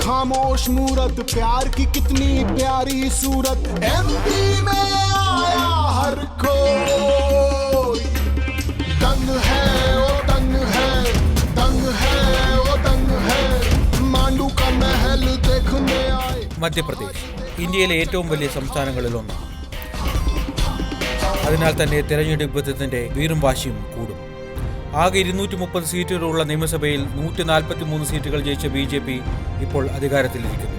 खामोश मूरत, प्यार की कितनी प्यारी सूरत, एमपी में आया हर कोई। दंग है ओ दंग है, दंग है ओ दंग है, मांडू का महल देखने आए। മധ്യപ്രദേശ് ഇന്ത്യയിലെ ഏറ്റവും വലിയ സംസ്ഥാനങ്ങളിലൊന്നാണ്. അതിനാൽ തന്നെ തെരഞ്ഞെടുപ്പ് യുദ്ധത്തിന്റെ വീറും വാശിയും കൂടും. ആകെ 230 സീറ്റുകളുള്ള നിയമസഭയിൽ 143 സീറ്റുകൾ ജയിച്ച BJP ഇപ്പോൾ അധികാരത്തിലിരിക്കുന്നു.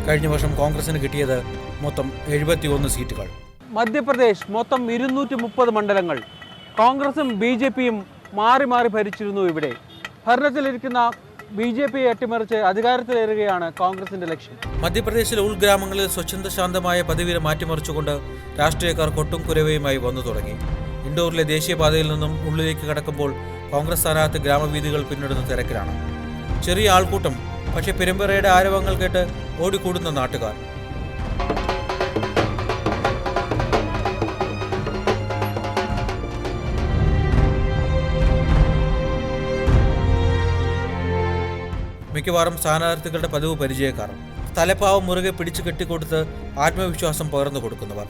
കഴിഞ്ഞ വർഷം കോൺഗ്രസിന് കിട്ടിയത് മൊത്തം 71 സീറ്റുകൾ. മധ്യപ്രദേശ് മൊത്തം 230 മണ്ഡലങ്ങൾ. കോൺഗ്രസും BJPയും മാറി മാറി ഭരിച്ചിരുന്നു. ഇവിടെ ഭരണത്തിലിരിക്കുന്ന BJPയെ അട്ടിമറിച്ച് അധികാരത്തിലേറുകയാണ് കോൺഗ്രസിന്റെ ലക്ഷ്യം. മധ്യപ്രദേശിലെ ഉൾഗ്രാമങ്ങളിൽ സ്വച്ഛന്ദ ശാന്തമായ പതിവിനെ മാറ്റിമറിച്ചുകൊണ്ട് രാഷ്ട്രീയക്കാർ കൊട്ടും കുരവയുമായി വന്നു തുടങ്ങി. ഇൻഡോറിലെ ദേശീയപാതയിൽ നിന്നും ഉള്ളിലേക്ക് കടക്കുമ്പോൾ കോൺഗ്രസ് സ്ഥാനാർത്ഥി ഗ്രാമവീഥികൾ പിന്നിടുന്ന തിരക്കിലാണ്. ചെറിയ ആൾക്കൂട്ടം, പക്ഷേ പെരുമ്പറയുടെ ആരവങ്ങൾ കേട്ട് ഓടിക്കൂടുന്ന നാട്ടുകാർ. മിക്കവാറും സ്ഥാനാർത്ഥികളുടെ പതിവ് പരിചയക്കാർ, തലപ്പാവം മുറുകെ പിടിച്ചു കെട്ടിക്കൊടുത്ത് ആത്മവിശ്വാസം പകർന്നു കൊടുക്കുന്നവർ.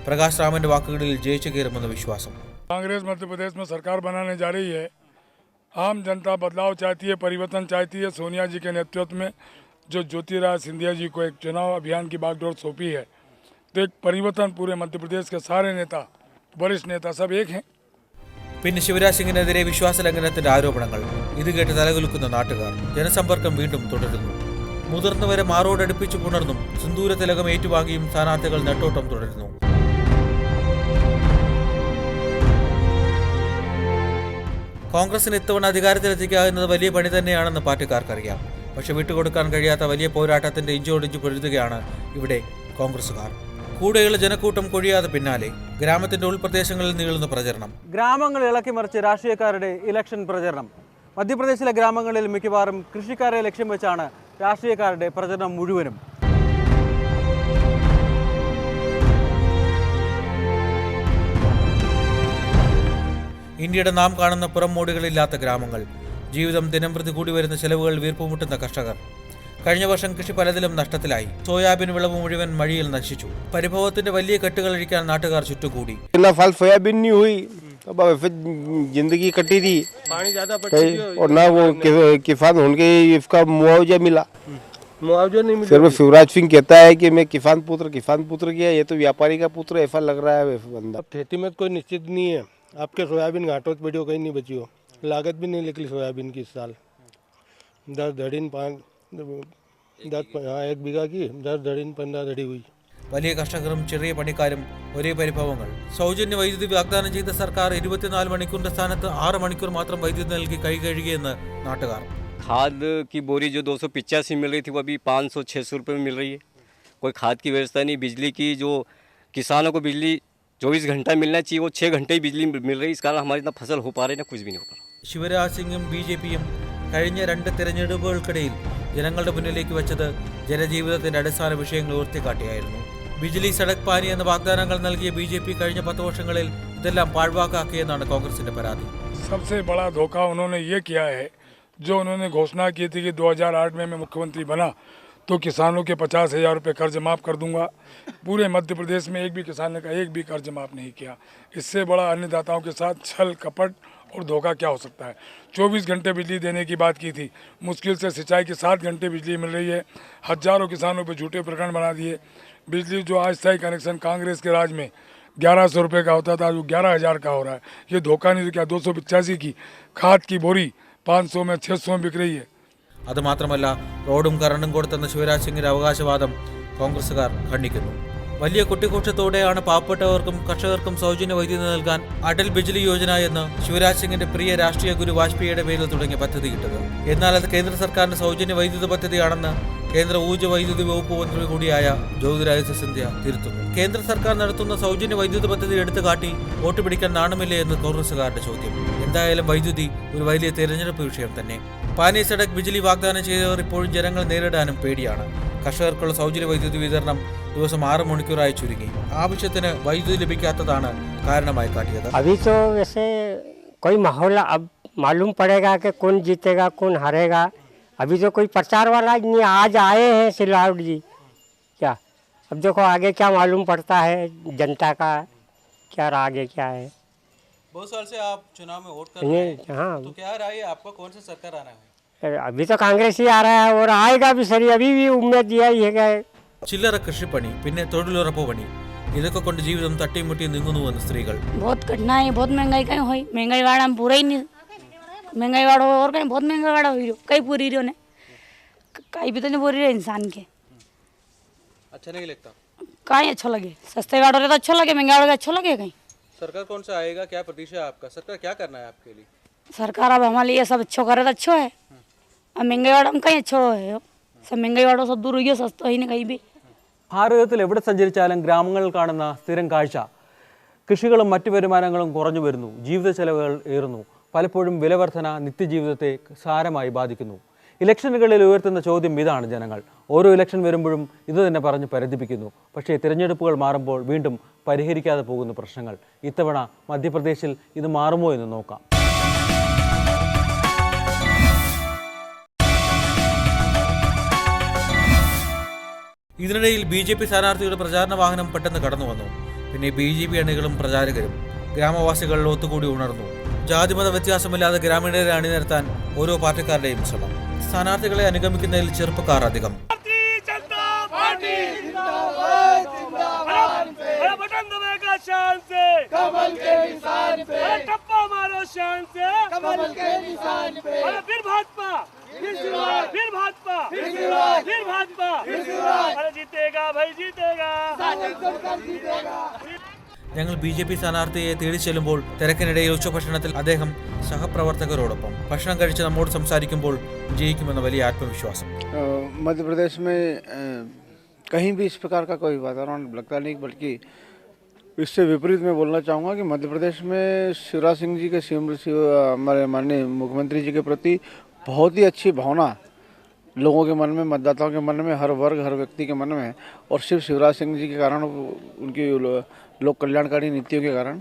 പ്രകാശ് രാമന്റെ വാക്കുകളിൽ ജയിച്ചു കയറുമെന്ന വിശ്വാസം. कांग्रेस मध्य प्रदेश में सरकार बनाने जा रही है. आम जनता बदलाव चाहती है, परिवर्तन चाहती है. सोनिया जी के नेतृत्व में जो ज्योतिरादित्य सिंधिया जी को एक चुनाव अभियान की बागडोर सौंपी है, तो एक परिवर्तन पूरे मध्य प्रदेश के सारे नेता, वरिष्ठ नेता सब एक हैं. പിന്നെ ശിവരാജ് സിംഗിനെതിരെ വിശ്വാസലംഘനത്തിന്റെ ആരോപണങ്ങൾ. ഇത് കേട്ട് തലകുലുക്കുന്ന നാട്ടുകാർ. ജനസമ്പർക്കം വീണ്ടും തുടരുന്നു. മുതിർന്നവരെ മാറോടടുപ്പിച്ചു പുണർന്നും സിന്ദൂര തിലകം ഏറ്റുവാങ്ങിയും സ്ഥാനാർത്ഥികൾ നെട്ടോട്ടം തുടരുന്നു. കോൺഗ്രസിന് ഇത്തവണ അധികാരത്തിലെത്തിക്കുക എന്നത് വലിയ പണി തന്നെയാണെന്ന് പാർട്ടിക്കാർക്കറിയാം. പക്ഷെ വിട്ടുകൊടുക്കാൻ കഴിയാത്ത വലിയ പോരാട്ടത്തിന്റെ ഇഞ്ചോടിഞ്ച് പൊരുതുകയാണ് ഇവിടെ കോൺഗ്രസുകാർ. കൂടെയുള്ള ജനക്കൂട്ടം കൊഴിയാതെ പിന്നാലെ ഗ്രാമത്തിന്റെ ഉൾപ്രദേശങ്ങളിൽ നീളുന്ന പ്രചരണം. ഗ്രാമങ്ങൾ ഇളക്കി മറിച്ച് രാഷ്ട്രീയക്കാരുടെ ഇലക്ഷൻ പ്രചരണം. മധ്യപ്രദേശിലെ ഗ്രാമങ്ങളിൽ മിക്കവാറും കൃഷിക്കാരെ ലക്ഷ്യം വെച്ചാണ് രാഷ്ട്രീയക്കാരുടെ പ്രചരണം മുഴുവനും. ഇന്ത്യയുടെ നാം കാണുന്ന പുറംമോടികളില്ലാത്ത ഗ്രാമങ്ങൾ, ജീവിതം ദിനംപ്രതി കൂടി വരുന്ന ചെലവുകൾ വീർപ്പുമുട്ടുന്ന കർഷകർ. കഴിഞ്ഞ വർഷം കൃഷി പലതിലും നഷ്ടത്തിലായി. സോയാബീൻ വിളവ് മുഴുവൻ മഴയിൽ നശിച്ചു. പരിഭവത്തിന്റെ വലിയ കെട്ടുകൾ അഴിക്കാൻ നാട്ടുകാർ ചുറ്റുകൂടി. सोयाबीन नहीं हुई, जिंदगी कटी थी और ना वो किसान होने इसका मुआवजा मिला. मुआवजा नहीं मिला. सिर्फ शिवराज सिंह कहता है कि मैं किसान पुत्र किया, ये तो व्यापारी का पुत्र ऐसा लग रहा है बंदा. खेती में कोई निश्चित नहीं है. आपके सोयाबीन घाटों वीडियो कहीं नहीं बची हो. लागत भी नहीं निकली सोयाबीन की इस साल. 10 धड़ीन 1 बीघा की 10 धड़ीन 15 धड़ी हुई. വലിയ കർഷകരും ചെറിയ പണിക്കാരും ഒരേ പരിഭവങ്ങൾ. സൗജന്യ വൈദ്യുതി വാഗ്ദാനം ചെയ്ത സർക്കാർ 24 മണിക്കൂറിന്റെ സ്ഥാനത്ത് 6 മണിക്കൂർ മാത്രം വൈദ്യുതി നൽകി കൈ കഴുകിയെന്ന് നാട്ടുകാർ. खाद की बोरी जो 285 मिल रही थी वो अभी 500-600 रुपये में मिल रही है. कोई खाद की व्यवस्था नहीं. बिजली की जो किसानों को बिजली 24 घंटा मिलना चाहिए वो 6 घंटे ही बिजली मिल रही है. इस कारण हमारी ना फसल हो पा रही ना कुछ भी नहीं हो पा रहा. ശിവരാജ് സിംഗും BJPയും കഴിഞ്ഞ 2 തെരഞ്ഞെടുപ്പുകൾക്കിടയിൽ ജനങ്ങളുടെ മുന്നിലേക്ക് വെച്ചത് ജനജീവിതത്തിന്റെ അടിസ്ഥാന വിഷയങ്ങൾ ഉയർത്തിക്കാട്ടിയായിരുന്നു. ബിജ്ലി സടക് പാനി എന്ന വാഗ്ദാനങ്ങൾ നൽകിയ BJP കഴിഞ്ഞ 10 വർഷങ്ങളിൽ ഇതെല്ലാം പാഴ്വാക്കാക്കിയെന്നാണ് കോൺഗ്രസിന്റെ പരാതി. सबसे बड़ा धोखा उन्होंने ये किया है, जो उन्होंने घोषणा की थी कि 2008 में मैं मुख्यमंत्री बना तो किसानों के 50,000 रुपये कर्ज माफ़ कर दूंगा. पूरे मध्य प्रदेश में एक भी किसान ने का एक भी कर्ज माफ़ नहीं किया. इससे बड़ा अन्नदाताओं के साथ छल कपट और धोखा क्या हो सकता है. 24 घंटे बिजली देने की बात की थी. मुश्किल से सिंचाई की 7 घंटे बिजली मिल रही है. हजारों किसानों पर झूठे प्रकरण बना दिए. बिजली जो अस्थायी कनेक्शन कांग्रेस के राज में 1100 रुपये का होता था, जो 11,000 का हो रहा है. ये धोखा नहीं तो क्या 285 की खाद की बोरी 500 में 600 में बिक रही है. അതുമാത്രമല്ല, റോഡും കറണ്ടും കൊടുത്തെന്ന ശിവരാജ് സിംഗിന്റെ അവകാശവാദം കോൺഗ്രസുകാർ ഖണ്ഡിക്കുന്നു. വലിയ കുട്ടിഘോഷത്തോടെയാണ് പാവപ്പെട്ടവർക്കും കർഷകർക്കും സൗജന്യ വൈദ്യുതി നൽകാൻ അടൽ ബിജ്ലി യോജന എന്ന് ശിവരാജ് സിംഗിന്റെ പ്രിയ രാഷ്ട്രീയ ഗുരു വാജ്പേയിയുടെ പേരിൽ തുടങ്ങിയ പദ്ധതി ഇട്ടത്. എന്നാൽ അത് കേന്ദ്ര സർക്കാരിന്റെ സൗജന്യ വൈദ്യുത പദ്ധതിയാണെന്ന് കേന്ദ്ര ഊർജ്ജ വൈദ്യുതി വകുപ്പ് മന്ത്രി കൂടിയായ ജ്യോതിരാദിത്യ സിന്ധ്യ തിരുത്തുന്നു. കേന്ദ്ര സർക്കാർ നടത്തുന്ന സൗജന്യ വൈദ്യുത പദ്ധതി എടുത്തു കാട്ടി വോട്ട് പിടിക്കാൻ നാണമില്ലേ എന്ന് കോൺഗ്രസുകാരുടെ ചോദ്യം. എന്തായാലും വൈദ്യുതി ഒരു വലിയ തെരഞ്ഞെടുപ്പ് വിഷയം തന്നെ. പാനി സടക് ബിജ്ലി വാഗ്ദാനം ചെയ്തവർ ഇപ്പോഴും ജനങ്ങൾ നേരിടാനും പേടിയാണ്. കർഷകർക്കുള്ള സൗജന്യ വൈദ്യുതി വിതരണം ദിവസം 6 മണിക്കൂറായി ചുരുങ്ങി. ആവശ്യത്തിന് വൈദ്യുതി ലഭിക്കാത്തതാണ് കാരണമായി കാട്ടിയത്. अभी तो वैसे कोई माहौल अब मालूम पड़ेगा कि कौन जीतेगा कौन हारेगा. अभी तो कोई प्रचार वाला नहीं, आज आए हैं सिलावट जी क्या। अब देखो आगे क्या मालूम पड़ता है जनता का, क्या आगे क्या है। बहुत साल से आप चुनाव में वोट कर रहे हैं, हाँ तो क्या राय है आपका, कौन सा सरकार आना है? अभी तो कांग्रेस ही आ रहा है और आएगा भी सही, अभी भी उम्मीद दिया ही है। ചില്ലറ കൃഷിപ്പണി, പിന്നെ തൊഴിലുറപ്പ് പണി, ഇതൊക്കെ കൊണ്ട് ജീവിതം തട്ടിമുട്ടി നീങ്ങുന്നുവെന്ന് സ്ത്രീകൾ. बहुत कठिनाई, बहुत महंगाई कहीं हुई, महंगाई वाला हम पूरा ही नहीं, महंगाई वाला और कहीं बहुत महंगाई वाला हुई, कहीं पूरी रही ने, कहीं भी तो नहीं पूरी रही इंसान के। अच्छा नहीं लगता? कहीं अच्छा लगे, सस्ते वालों तो अच्छा लगे, महंगा वालों अच्छा लगे कहीं। सरकार कौन सा आएगा, क्या प्रतीक्षा है आपका? सरकार क्या करना है आपके लिए? सरकार अब हमारे लिए सब अच्छा करे तो अच्छा है, अब महंगाई वालों में कहीं अच्छा है, सब महंगाई वालों सब दूर हुई, सस्ता ही नहीं कहीं भी। ഭാരതത്തിൽ എവിടെ സഞ്ചരിച്ചാലും ഗ്രാമങ്ങളിൽ കാണുന്ന സ്ഥിരം കാഴ്ച കൃഷികളും മറ്റു വരുമാനങ്ങളും കുറഞ്ഞു വരുന്നു, ജീവിത ചെലവുകൾ ഏറുന്നു, പലപ്പോഴും വിലവർധന നിത്യജീവിതത്തെ സാരമായി ബാധിക്കുന്നു. ഇലക്ഷനുകളിൽ ഉയർത്തുന്ന ചോദ്യം ഇതാണ് ജനങ്ങൾ. ഓരോ ഇലക്ഷൻ വരുമ്പോഴും ഇത് തന്നെ പറഞ്ഞ് പരിധിപ്പിക്കുന്നു. പക്ഷേ തിരഞ്ഞെടുപ്പുകൾ മാറുമ്പോൾ വീണ്ടും പരിഹരിക്കാതെ പോകുന്ന പ്രശ്നങ്ങൾ. ഇത്തവണ മധ്യപ്രദേശിൽ ഇത് മാറുമോ എന്ന് നോക്കാം. ഇതിനിടയിൽ BJP സ്ഥാനാർത്ഥിയുടെ പ്രചാരണ വാഹനം പെട്ടെന്ന് കടന്നു വന്നു. പിന്നെ BJP അണികളും പ്രചാരകരും ഗ്രാമവാസികളിൽ ഒത്തുകൂടി ഉണർന്നു. ജാതിമത വ്യത്യാസമില്ലാതെ ഗ്രാമീണരെ അണിനിരത്താൻ ഓരോ പാർട്ടിക്കാരുടെയും ശ്രമം. സ്ഥാനാർത്ഥികളെ അനുഗമിക്കുന്നതിൽ ചെറുപ്പക്കാർ അധികം. ഞങ്ങൾ BJP സ്ഥാനാർത്ഥിയെ തേടി ചെല്ലുമ്പോൾ തിരക്കിനിടയിൽ ഉച്ചഭക്ഷണത്തിൽ അദ്ദേഹം സഹപ്രവർത്തകരോടൊപ്പം ഭക്ഷണം കഴിച്ച് നമ്മോട് സംസാരിക്കുമ്പോൾ വിജയിക്കുമെന്ന വലിയ ആത്മവിശ്വാസം. मध्य प्रदेश में कहीं भी इस प्रकार का कोई वातावरण लगता नहीं, बल्कि इससे विपरीत मैं बोलना चाहूँगा कि मध्य प्रदेश में शिवराज सिंह जी के हमारे माननीय मुख्यमंत्री जी के प्रति बहुत ही अच्छी भावना लोगों के मन में, मतदाताओं के मन में, हर वर्ग हर व्यक्ति के मन में है। और सिर्फ शिवराज सिंह जी के कारण, उनकी लोक कल्याणकारी नीतियों के कारण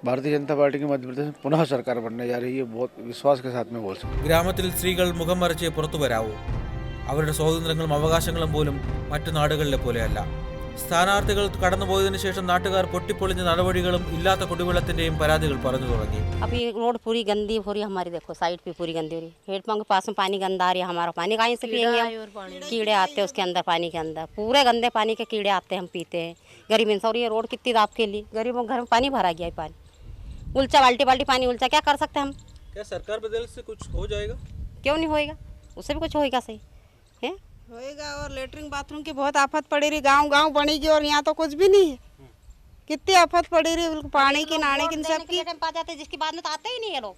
भारतीय जनता पार्टी की मध्य प्रदेश में पुनः सरकार बनने जा रही है, बहुत विश्वास के साथ में बोल सकते। ഗ്രാമത്തിൽ സ്ത്രീകൾ മുഖം മറച്ച് പുറത്തു വരാവൂ. അവരുടെ സ്വാതന്ത്ര്യങ്ങളും അവകാശങ്ങളും പോലും മറ്റു നാടുകളിലെ പോലെയല്ല. സ്ഥാനാർത്ഥികൾ കടന്നുപോയതിനു ശേഷം നാട്ടുകാർ പൊട്ടിപ്പൊളിഞ്ഞ നടപടികളും ഇല്ലാത്ത കുടിവെള്ളത്തിന്റെയും പരാതികൾ പറഞ്ഞു തുടങ്ങി. अब ये रोड पूरी गंदी हो रही है हमारी, देखो साइड पे पूरी गंदी हो रही है, हेडपंप के पास में पानी गंदा आ रही है, हमारा पानी कहीं से पिएंगे हम? कीड़े आते हैं उसके अंदर, पानी के अंदर पूरे गंदे पानी के कीड़े आते हैं, हम पीते हैं गरीब इंसान। और ये रोड कितनी दाब के लिए गरीबों के घर में पानी भरा गया है, पानी उल्चा बाल्टी बाल्टी पानी उल्चा, क्या कर सकते हैं हम? क्या सरकार बदल से कुछ हो जाएगा? क्यों नहीं होएगा, उससे भी कुछ होएगा सही है होएगा। और लेटरिन बाथरूम की बहुत आफत पड़ी रही, गांव गांव बनेगी और यहाँ तो कुछ भी नहीं है, कितनी आफत पड़ी रही पानी की, नाने की, सबकी पा जाते, जिसकी बाद में तो आते ही नहीं है लोग।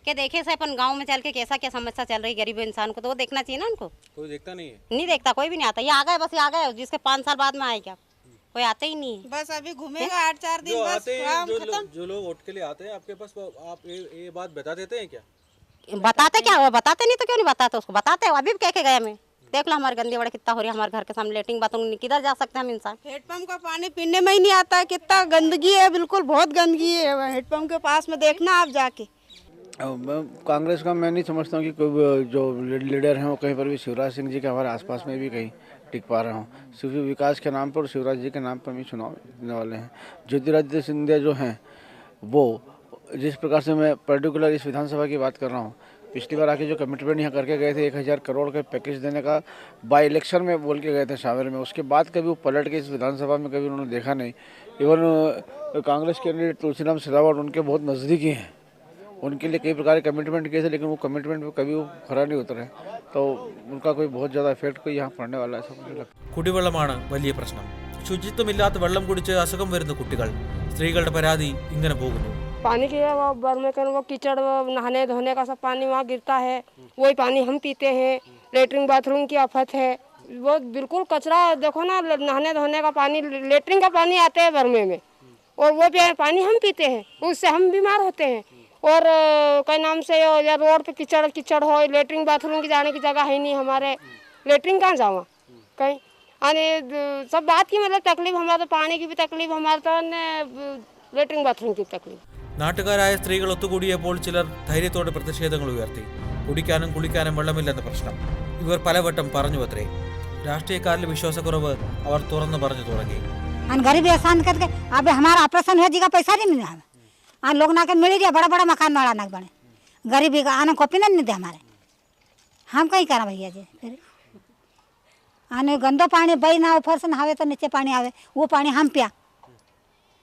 क्या देखे से अपन गांव में चल के कैसा क्या समस्या चल रही गरीब इंसान को, तो वो देखना चाहिए ना उनको। कोई देखता नहीं है? नहीं देखता, कोई भी नहीं आता। ये आ गए बस, ये आ गए, जिसके 5 साल बाद में आएगा, कोई आते ही नहीं है। बस अभी घूमेगा 8-4 दिन, बस काम खत्म। जो लोग वोट के लिए आते हैं आपके पास, आप ये बात बता देते हैं क्या? बताते क्या हो, बताते नहीं तो क्यों नहीं बताते उसको, बताते हैं। अभी भी कह के गए हमें, देख लो हमारे गंदी बड़े कितना हो रही है, हमारे घर के सामने लेटरिन बाथरूम, किधर जा सकते हैं हम इंसान? हेडपंप का पानी पीने में ही नहीं आता है, कितना गंदगी है, बिल्कुल बहुत गंदगी है हेडपंप के पास में, देखना आप जाके। कांग्रेस का मैं नहीं समझता हूँ कि कोई जो लीडर हैं वो कहीं पर भी शिवराज सिंह जी के हमारे आसपास में भी कहीं टिक पा रहे हों। सिर्फ विकास के नाम पर और शिवराज जी के नाम पर भी चुनाव जीतने वाले हैं। ज्योतिरादित्य सिंधिया जो हैं वो, जिस प्रकार से मैं पर्टिकुलर इस विधानसभा की बात कर रहा हूँ, पिछली बार आके जो कमिटमेंट यहाँ करके गए थे 1000 करोड़ के पैकेज देने का, बाई इलेक्शन में बोल के गए थे शामिल में, उसके बाद कभी वो पलट के इस विधानसभा में कभी उन्होंने देखा नहीं। इवन कांग्रेस कैंडिडेट तुलसीराम सिलावट उनके बहुत नज़दीकी हैं, उनके लिए कई प्रकार के कमिटमेंट किए थे, लेकिन वो कमिटमेंट पे कभी वो खरा नहीं उतरे, तो उनका कोई बहुत ज़्यादा इफेक्ट कोई यहाँ पड़ने वाला है ऐसा मुझे लगता है। കുടിവെള്ളമാണ് വലിയ പ്രശ്നം. ശുചിത്വമില്ലാത്ത വെള്ളം കുടിച്ച് അസുഖം വരുന്ന കുട്ടികൾ. സ്ത്രീകളുടെ പരാതി ഇങ്ങനെ പോകുന്നു. पानी की वो बर्मे कर वो कीचड़, वो नहाने धोने का सब पानी वहाँ गिरता है, वही पानी हम पीते हैं। लेटरिन बाथरूम की आफत है, वो बिल्कुल कचरा, देखो ना, नहाने धोने का पानी, लेटरिन का पानी आते हैं बर्मे में, और वो पानी हम पीते हैं, उससे हम बीमार होते हैं। और कई नाम से या रोड पे कीचड़ कीचड़ हो, लेटरिन बाथरूम की जाने की जगह है नहीं हमारे, लेटरिन कहाँ जाऊँ कहीं आने, सब बात की मतलब तकलीफ हमारा, तो पानी की भी तकलीफ हमारे, तो लेटरिन बाथरूम की तकलीफ। നാട്ടുകാരായ സ്ത്രീകൾ ഒത്തുകൂടിയപ്പോൾ ചിലർ ധൈര്യത്തോടെ പ്രതിഷേധങ്ങൾ ഉയർത്തി. കുടിക്കാനും കുളിക്കാനും വെള്ളമില്ലെന്ന പ്രശ്നം. ഇവർ പലവട്ടം പറഞ്ഞുവത്രേ. രാഷ്ട്രീയക്കാരിലെ വിശ്വാസക്കുറവ് അവർ തുറന്നു പറഞ്ഞു തുടങ്ങി. गरीबी आसान करके अब हमारा ऑपरेशन हो जीगा पैसा नहीं मिला हमें लोग ना के मिल रही बड़ा बड़ा मकान वाला ना बने गरीबी का आने कॉपी नहीं दे हमारे हम कहीं करा भैया जी फिर आने गंदो पानी बही ना ऊपर से नहावे तो नीचे पानी आवे वो पानी हम पिया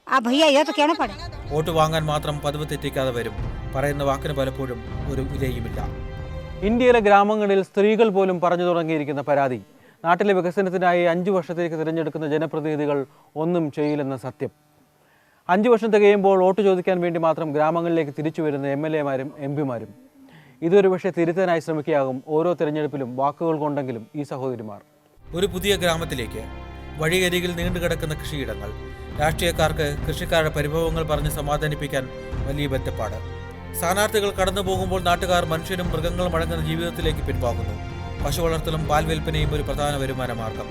अब भैया ये तो कहना पड़े. വോട്ട് വാങ്ങാൻ മാത്രം പതിവ് തെറ്റിക്കാതെ വരും. പറയുന്ന വാക്കിന് പലപ്പോഴും ഒരു വിലയുമില്ല. ഇന്ത്യയിലെ ഗ്രാമങ്ങളിൽ സ്ത്രീകൾ പോലും പറഞ്ഞു തുടങ്ങിയിരിക്കുന്ന പരാതി നാട്ടിലെ വികസനത്തിനായി 5 വർഷത്തേക്ക് തിരഞ്ഞെടുക്കുന്ന ജനപ്രതിനിധികൾ ഒന്നും ചെയ്യില്ലെന്ന സത്യം. 5 വർഷം തികയുമ്പോൾ വോട്ട് ചോദിക്കാൻ വേണ്ടി മാത്രം ഗ്രാമങ്ങളിലേക്ക് തിരിച്ചു വരുന്ന MLA-മാരും MP-മാരും. ഇതൊരു പക്ഷേ തിരുത്താനായി ശ്രമിക്കുകയാകും ഓരോ തിരഞ്ഞെടുപ്പിലും വാക്കുകൾ കൊണ്ടെങ്കിലും ഈ സഹോദരിമാർ. ഒരു പുതിയ ഗ്രാമത്തിലേക്ക് വഴിയരികിൽ നീണ്ടുകിടക്കുന്ന കൃഷിയിടങ്ങൾ, രാഷ്ട്രീയക്കാർക്ക് കൃഷിക്കാരുടെ പരിഭവങ്ങൾ പറഞ്ഞ് സമാധാനിപ്പിക്കാൻ വലിയ ബന്ധപ്പാട്. സ്ഥാനാർത്ഥികൾ കടന്നു പോകുമ്പോൾ നാട്ടുകാർ മനുഷ്യരും മൃഗങ്ങളും അടങ്ങുന്ന ജീവിതത്തിലേക്ക് പിൻവാങ്ങുന്നു. പശു വളർത്തലും പാൽ വിൽപ്പനയും ഒരു പ്രധാന വരുമാന മാർഗം.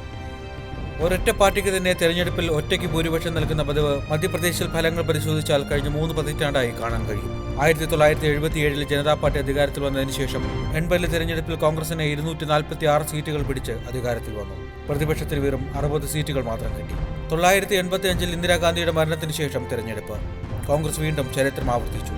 ഒരൊറ്റ പാർട്ടിക്ക് തന്നെ തെരഞ്ഞെടുപ്പിൽ ഒറ്റയ്ക്ക് ഭൂരിപക്ഷം നൽകുന്ന പതിവ് മധ്യപ്രദേശിൽ ഫലങ്ങൾ പരിശോധിച്ചാൽ കഴിഞ്ഞ 3 പതിറ്റാണ്ടായി കാണാൻ കഴിയും. 1977 ജനതാ പാർട്ടി അധികാരത്തിൽ വന്നതിന് ശേഷം 80 തെരഞ്ഞെടുപ്പിൽ കോൺഗ്രസിന് 246 സീറ്റുകൾ പിടിച്ച് അധികാരത്തിൽ വന്നു. പ്രതിപക്ഷത്തിന് വെറും 60 സീറ്റുകൾ മാത്രം കിട്ടി. 1985 ഇന്ദിരാഗാന്ധിയുടെ മരണത്തിന് ശേഷം തെരഞ്ഞെടുപ്പ്. കോൺഗ്രസ് വീണ്ടും ചരിത്രം ആവർത്തിച്ചു.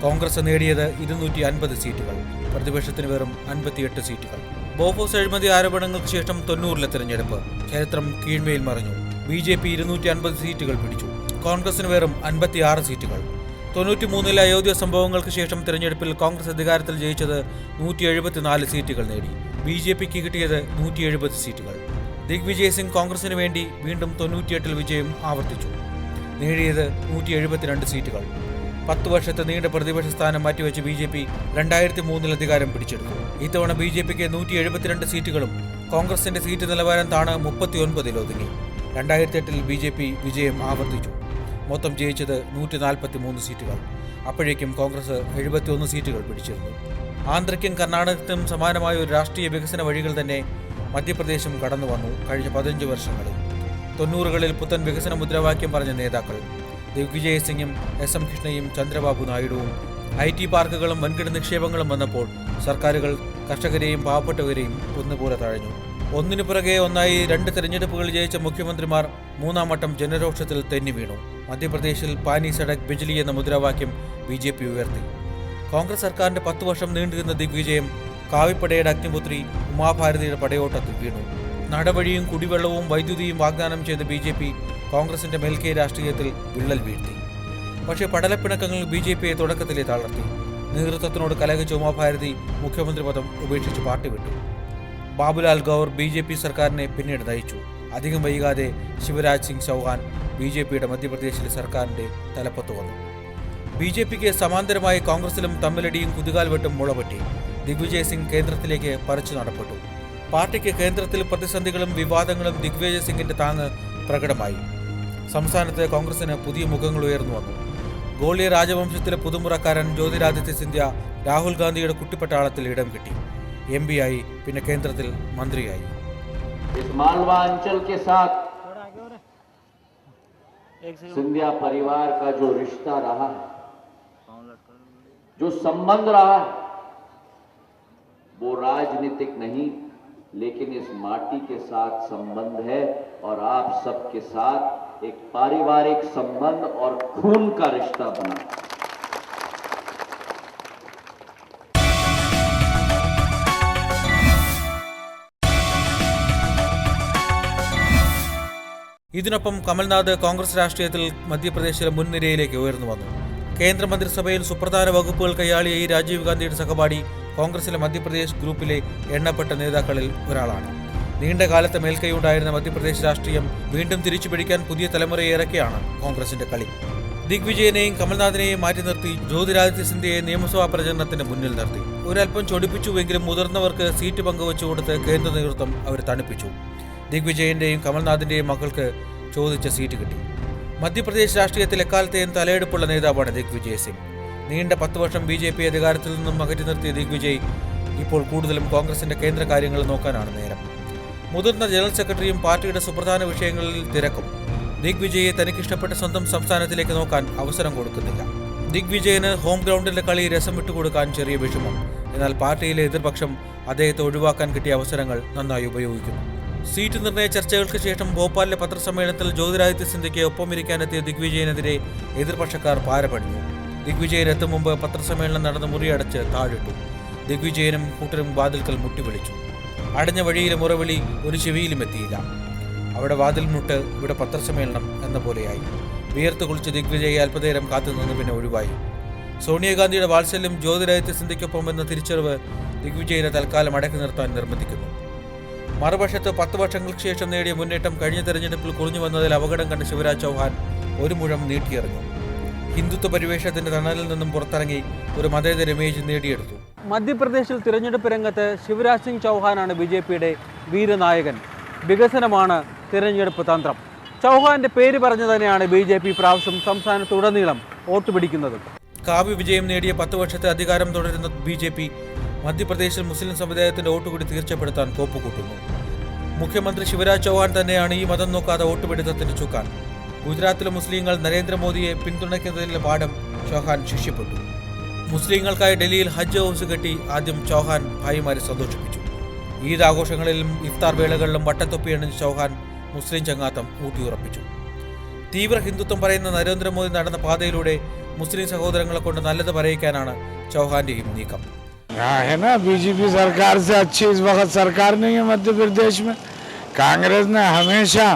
കോൺഗ്രസ് നേടിയത് 250 സീറ്റുകൾ, പ്രതിപക്ഷത്തിന് വെറും 58 സീറ്റുകൾ. ബോഫോസ് അഴിമതി ആരോപണങ്ങൾക്ക് ശേഷം 90-ലെ തെരഞ്ഞെടുപ്പ്. ചരിത്രം കീഴ്മേൽ മറിഞ്ഞു. BJP 250 സീറ്റുകൾ പിടിച്ചു, കോൺഗ്രസിന് വെറും 56 സീറ്റുകൾ. 93-ലെ അയോധ്യ സംഭവങ്ങൾക്ക് ശേഷം തെരഞ്ഞെടുപ്പിൽ കോൺഗ്രസ് അധികാരത്തിൽ ജയിച്ചത് 174 സീറ്റുകൾ നേടി. BJPക്ക് കിട്ടിയത് 170 സീറ്റുകൾ. ദിഗ്വിജയ് സിംഗ് കോൺഗ്രസിന് വേണ്ടി വീണ്ടും 98-ൽ വിജയം ആവർത്തിച്ചു. നേടിയത് 172 സീറ്റുകൾ. 10 വർഷത്തെ നീണ്ട പ്രതിപക്ഷ സ്ഥാനം മാറ്റിവെച്ച് BJP 2003-ൽ അധികാരം പിടിച്ചെടുത്തു. ഇത്തവണ BJPക്ക് 172 സീറ്റുകളും കോൺഗ്രസിന്റെ സീറ്റ് നിലവാരം താണ് 39-ൽ ഒതുങ്ങി. 2008-ൽ BJP വിജയം ആവർത്തിച്ചു. മൊത്തം ജയിച്ചത് 143 സീറ്റുകൾ. അപ്പോഴേക്കും കോൺഗ്രസ് 71 സീറ്റുകൾ പിടിച്ചിരുന്നു. ആന്ധ്രയ്ക്കും കർണാടകത്തിനും സമാനമായ ഒരു രാഷ്ട്രീയ വികസന വഴികൾ തന്നെ മധ്യപ്രദേശും കടന്നു വന്നു കഴിഞ്ഞ 15 വർഷങ്ങളിൽ. 90-കളിൽ പുത്തൻ വികസന മുദ്രാവാക്യം പറഞ്ഞ നേതാക്കൾ ദിഗ്വിജയ് സിംഗും SM കൃഷ്ണയും ചന്ദ്രബാബു നായിഡുവും. IT പാർക്കുകളും വൻകിട നിക്ഷേപങ്ങളും വന്നപ്പോൾ സർക്കാരുകൾ കർഷകരെയും പാവപ്പെട്ടവരെയും ഒന്നുപോലെ തഴഞ്ഞു. ഒന്നിനു പുറകെ ഒന്നായി 2 തെരഞ്ഞെടുപ്പുകൾ ജയിച്ച മുഖ്യമന്ത്രിമാർ 3-ാം വട്ടം ജനരോക്ഷത്തിൽ തെന്നി വീണു. മധ്യപ്രദേശിൽ പാനി സഡക് ബിജ്ലി എന്ന മുദ്രാവാക്യം BJP ഉയർത്തി. കോൺഗ്രസ് സർക്കാരിന്റെ 10 വർഷം നീണ്ടുനിന്ന ദിഗ്വിജയം കാവിപ്പടയുടെ അഗ്നിപുത്രി ഉമാഭാരതിയുടെ പടയോട്ടത്തിൽ വീണു. നടവഴിയും കുടിവെള്ളവും വൈദ്യുതിയും വാഗ്ദാനം ചെയ്ത BJP കോൺഗ്രസിന്റെ മേൽക്കൈ രാഷ്ട്രീയത്തിൽ വിള്ളൽ വീഴ്ത്തി. പക്ഷേ പടലപ്പിണക്കങ്ങൾ BJPയെ തുടക്കത്തിലെ തളർത്തി. നേതൃത്വത്തിനോട് കലഹിച്ച ഉമാഭാരതി മുഖ്യമന്ത്രി പദം ഉപേക്ഷിച്ച് പാർട്ടി വിട്ടു. ബാബുലാൽ ഗൗർ BJP സർക്കാരിനെ പിന്നീട് നയിച്ചു. അധികം വൈകാതെ ശിവരാജ് സിംഗ് ചൗഹാൻ BJPയുടെ മധ്യപ്രദേശിലെ സർക്കാരിന്റെ തലപ്പത്ത് വന്നു. BJPക്ക് സമാന്തരമായി കോൺഗ്രസിലും തമ്മിലടിയും കുതികാൽ വെട്ടും മുളപൊട്ടി. ദിഗ്വിജയ് സിംഗ് കേന്ദ്രത്തിലേക്ക് പറിച്ചു നടപ്പെട്ടു. പാർട്ടിക്ക് കേന്ദ്രത്തിൽ പ്രതിസന്ധികളും വിവാദങ്ങളും ദിഗ്വിജയ് സിംഗിന്റെ താങ്ങ് പ്രകടമായി. സംസ്ഥാനത്ത് കോൺഗ്രസിന് പുതിയ മുഖങ്ങൾ ഉയർന്നു വന്നു. ഗോളിയ രാജവംശത്തിലെ പുതുമുറക്കാരൻ ജ്യോതിരാദിത്യ സിന്ധ്യ രാഹുൽ ഗാന്ധിയുടെ കുട്ടിപ്പട്ടാളത്തിൽ ഇടം കിട്ടി. MP ആയി, പിന്നെ കേന്ദ്രത്തിൽ മന്ത്രിയായി. मालवा अंचल के साथ सिंधिया परिवार का जो रिश्ता रहा है, जो संबंध रहा है, वो राजनीतिक नहीं, लेकिन इस माटी के साथ संबंध है और आप सबके साथ एक पारिवारिक संबंध और खून का रिश्ता बना. ഇതിനൊപ്പം കമൽനാഥ് കോൺഗ്രസ് രാഷ്ട്രീയത്തിൽ മധ്യപ്രദേശിലെ മുൻനിരയിലേക്ക് ഉയർന്നു വന്നു. കേന്ദ്രമന്ത്രിസഭയിൽ സുപ്രധാന വകുപ്പുകൾ കൈയാളിയ ഈ രാജീവ് ഗാന്ധിയുടെ സഹപാഠി കോൺഗ്രസിലെ മധ്യപ്രദേശ് ഗ്രൂപ്പിലെ എണ്ണപ്പെട്ട നേതാക്കളിൽ ഒരാളാണ്. നീണ്ട കാലത്തെ മേൽക്കൈയുണ്ടായിരുന്ന മധ്യപ്രദേശ് രാഷ്ട്രീയം വീണ്ടും തിരിച്ചു പിടിക്കാൻ പുതിയ തലമുറയെ ഇറക്കിയാണ് കോൺഗ്രസിന്റെ കളി. ദിഗ്വിജയനെയും കമൽനാഥിനെയും മാറ്റി നിർത്തി ജ്യോതിരാദിത്യ സിന്ധ്യയെ നിയമസഭാ പ്രചരണത്തിന് മുന്നിൽ നിർത്തി. ഒരൽപ്പം ചൊടിപ്പിച്ചുവെങ്കിലും മുതിർന്നവർക്ക് സീറ്റ് പങ്കുവച്ചു കൊടുത്ത് കേന്ദ്ര നേതൃത്വം അവർ തണുപ്പിച്ചു. ദിഗ്വിജയന്റെയും കമൽനാഥിന്റെയും മക്കൾക്ക് ചോദിച്ച സീറ്റ് കിട്ടി. മധ്യപ്രദേശ് രാഷ്ട്രീയത്തിൽ എക്കാലത്തെയും തലയെടുപ്പുള്ള നേതാവാണ് ദിഗ്വിജയ് സിംഗ്. നീണ്ട 10 വർഷം BJP അധികാരത്തിൽ നിന്നും അകറ്റി നിർത്തിയ ദിഗ്വിജയ് ഇപ്പോൾ കൂടുതലും കോൺഗ്രസിന്റെ കേന്ദ്ര കാര്യങ്ങൾ നോക്കാനാണ് നേരം. മുതിർന്ന ജനറൽ സെക്രട്ടറിയും പാർട്ടിയുടെ സുപ്രധാന വിഷയങ്ങളിൽ തിരക്കും. ദിഗ്വിജയെ തനിക്കിഷ്ടപ്പെട്ട സ്വന്തം സംസ്ഥാനത്തിലേക്ക് നോക്കാൻ അവസരം കൊടുക്കുന്നില്ല. ദിഗ്വിജയന് ഹോം ഗ്രൗണ്ടിലെ കളി രസം വിട്ടുകൊടുക്കാൻ ചെറിയ വിഷമം. എന്നാൽ പാർട്ടിയിലെ എതിർപക്ഷം അദ്ദേഹത്തെ ഒഴിവാക്കാൻ കിട്ടിയ അവസരങ്ങൾ നന്നായി ഉപയോഗിക്കുന്നു. സീറ്റ് നിർണയ ചർച്ചകൾക്ക് ശേഷം ഭോപ്പാലിലെ പത്രസമ്മേളനത്തിൽ ജ്യോതിരാദിത്യ സിന്ധ്യയ്ക്ക് ഒപ്പമിരിക്കാനെത്തിയ ദിഗ്വിജയനെതിരെ എതിർപക്ഷക്കാർ പാരപണിഞ്ഞു. ദിഗ്വിജയൻ എത്തും മുമ്പ് പത്രസമ്മേളനം നടന്ന് മുറിയടച്ച് താഴിട്ടു. ദിഗ്വിജയനും കൂട്ടരും വാതിൽക്കൽ മുട്ടിവിളിച്ചു. അടഞ്ഞ വഴിയിലെ മുറവിളി ഒരു ചെവിയിലും എത്തിയില്ല. അവിടെ വാതിൽ മുട്ട്, ഇവിടെ പത്രസമ്മേളനം എന്ന പോലെയായി. വിയർത്ത് കുളിച്ച് ദിഗ്വിജയ് അല്പനേരം കാത്തുനിന്ന് പിന്നെ ഒഴിവായി. സോണിയാഗാന്ധിയുടെ വാത്സല്യം ജ്യോതിരാദിത്യ സിന്ധ്യയ്ക്കൊപ്പം എന്ന തിരിച്ചറിവ് ദിഗ്വിജയനെ തൽക്കാലം അടക്കി നിർത്താൻ നിർബന്ധിക്കുന്നു. മറുപക്ഷത്ത് 10 വർഷങ്ങൾക്ക് ശേഷം നേടിയ മുന്നേറ്റം കഴിഞ്ഞ തെരഞ്ഞെടുപ്പിൽ കുറഞ്ഞു വന്നതിൽ അപകടം കണ്ട ശിവരാജ് ചൗഹാൻ ഒരു മുഴം നീട്ടിയെറിഞ്ഞു. ഹിന്ദുത്വ പരിവേഷത്തിന്റെ തണലിൽ നിന്നും പുറത്തിറങ്ങി ഒരു മതേതര ഇമേജ് നേടിയെടുത്തു. മധ്യപ്രദേശിൽ തിരഞ്ഞെടുപ്പ് രംഗത്ത് ശിവരാജ് സിംഗ് ചൗഹാനാണ് BJPയുടെ വീരനായകൻ. വികസനമാണ് തിരഞ്ഞെടുപ്പ് തന്ത്രം. ചൗഹാന്റെ പേര് പറഞ്ഞു തന്നെയാണ് BJP പ്രാവശ്യം സംസ്ഥാനത്തുടനീളം വോട്ട് പിടിക്കുന്നത്. കാവ്യ വിജയം നേടിയ 10 വർഷത്തെ അധികാരം തുടരുന്ന BJP മധ്യപ്രദേശിൽ മുസ്ലിം സമുദായത്തിന്റെ വോട്ടുകൂടി തീർച്ചപ്പെടുത്താൻ കോപ്പുകൂട്ടുന്നു. മുഖ്യമന്ത്രി ശിവരാജ് ചൗഹാൻ തന്നെയാണ് ഈ മതം നോക്കാതെ വോട്ടുപിടുത്തത്തിന് ചുക്കാൻ. ഗുജറാത്തിലെ മുസ്ലിങ്ങൾ നരേന്ദ്രമോദിയെ പിന്തുണയ്ക്കുന്നതിലെ പാഠം ചൗഹാൻ ശിഷ്യപ്പെട്ടു. മുസ്ലിങ്ങൾക്കായി ഡൽഹിയിൽ ഹജ്ജ് ഹൗസ് കെട്ടി ആദ്യം ചൗഹാൻ ഭായിമാരെ സന്തോഷിപ്പിച്ചു. ഈദ് ആഘോഷങ്ങളിലും ഇഫ്താർ വേളകളിലും വട്ടത്തൊപ്പിയണിഞ്ഞ് ചൗഹാൻ മുസ്ലിം ചങ്ങാത്തം ഊട്ടിയുറപ്പിച്ചു. തീവ്ര ഹിന്ദുത്വം പറയുന്ന നരേന്ദ്രമോദി നടന്ന പാതയിലൂടെ മുസ്ലിം സഹോദരങ്ങളെ കൊണ്ട് നല്ലത് പറയിക്കാനാണ് ചൗഹാന്റെയും നീക്കം. है ना, बीजेपी सरकार से अच्छी इस वक्त सरकार नहीं है मध्य प्रदेश में। कांग्रेस ने हमेशा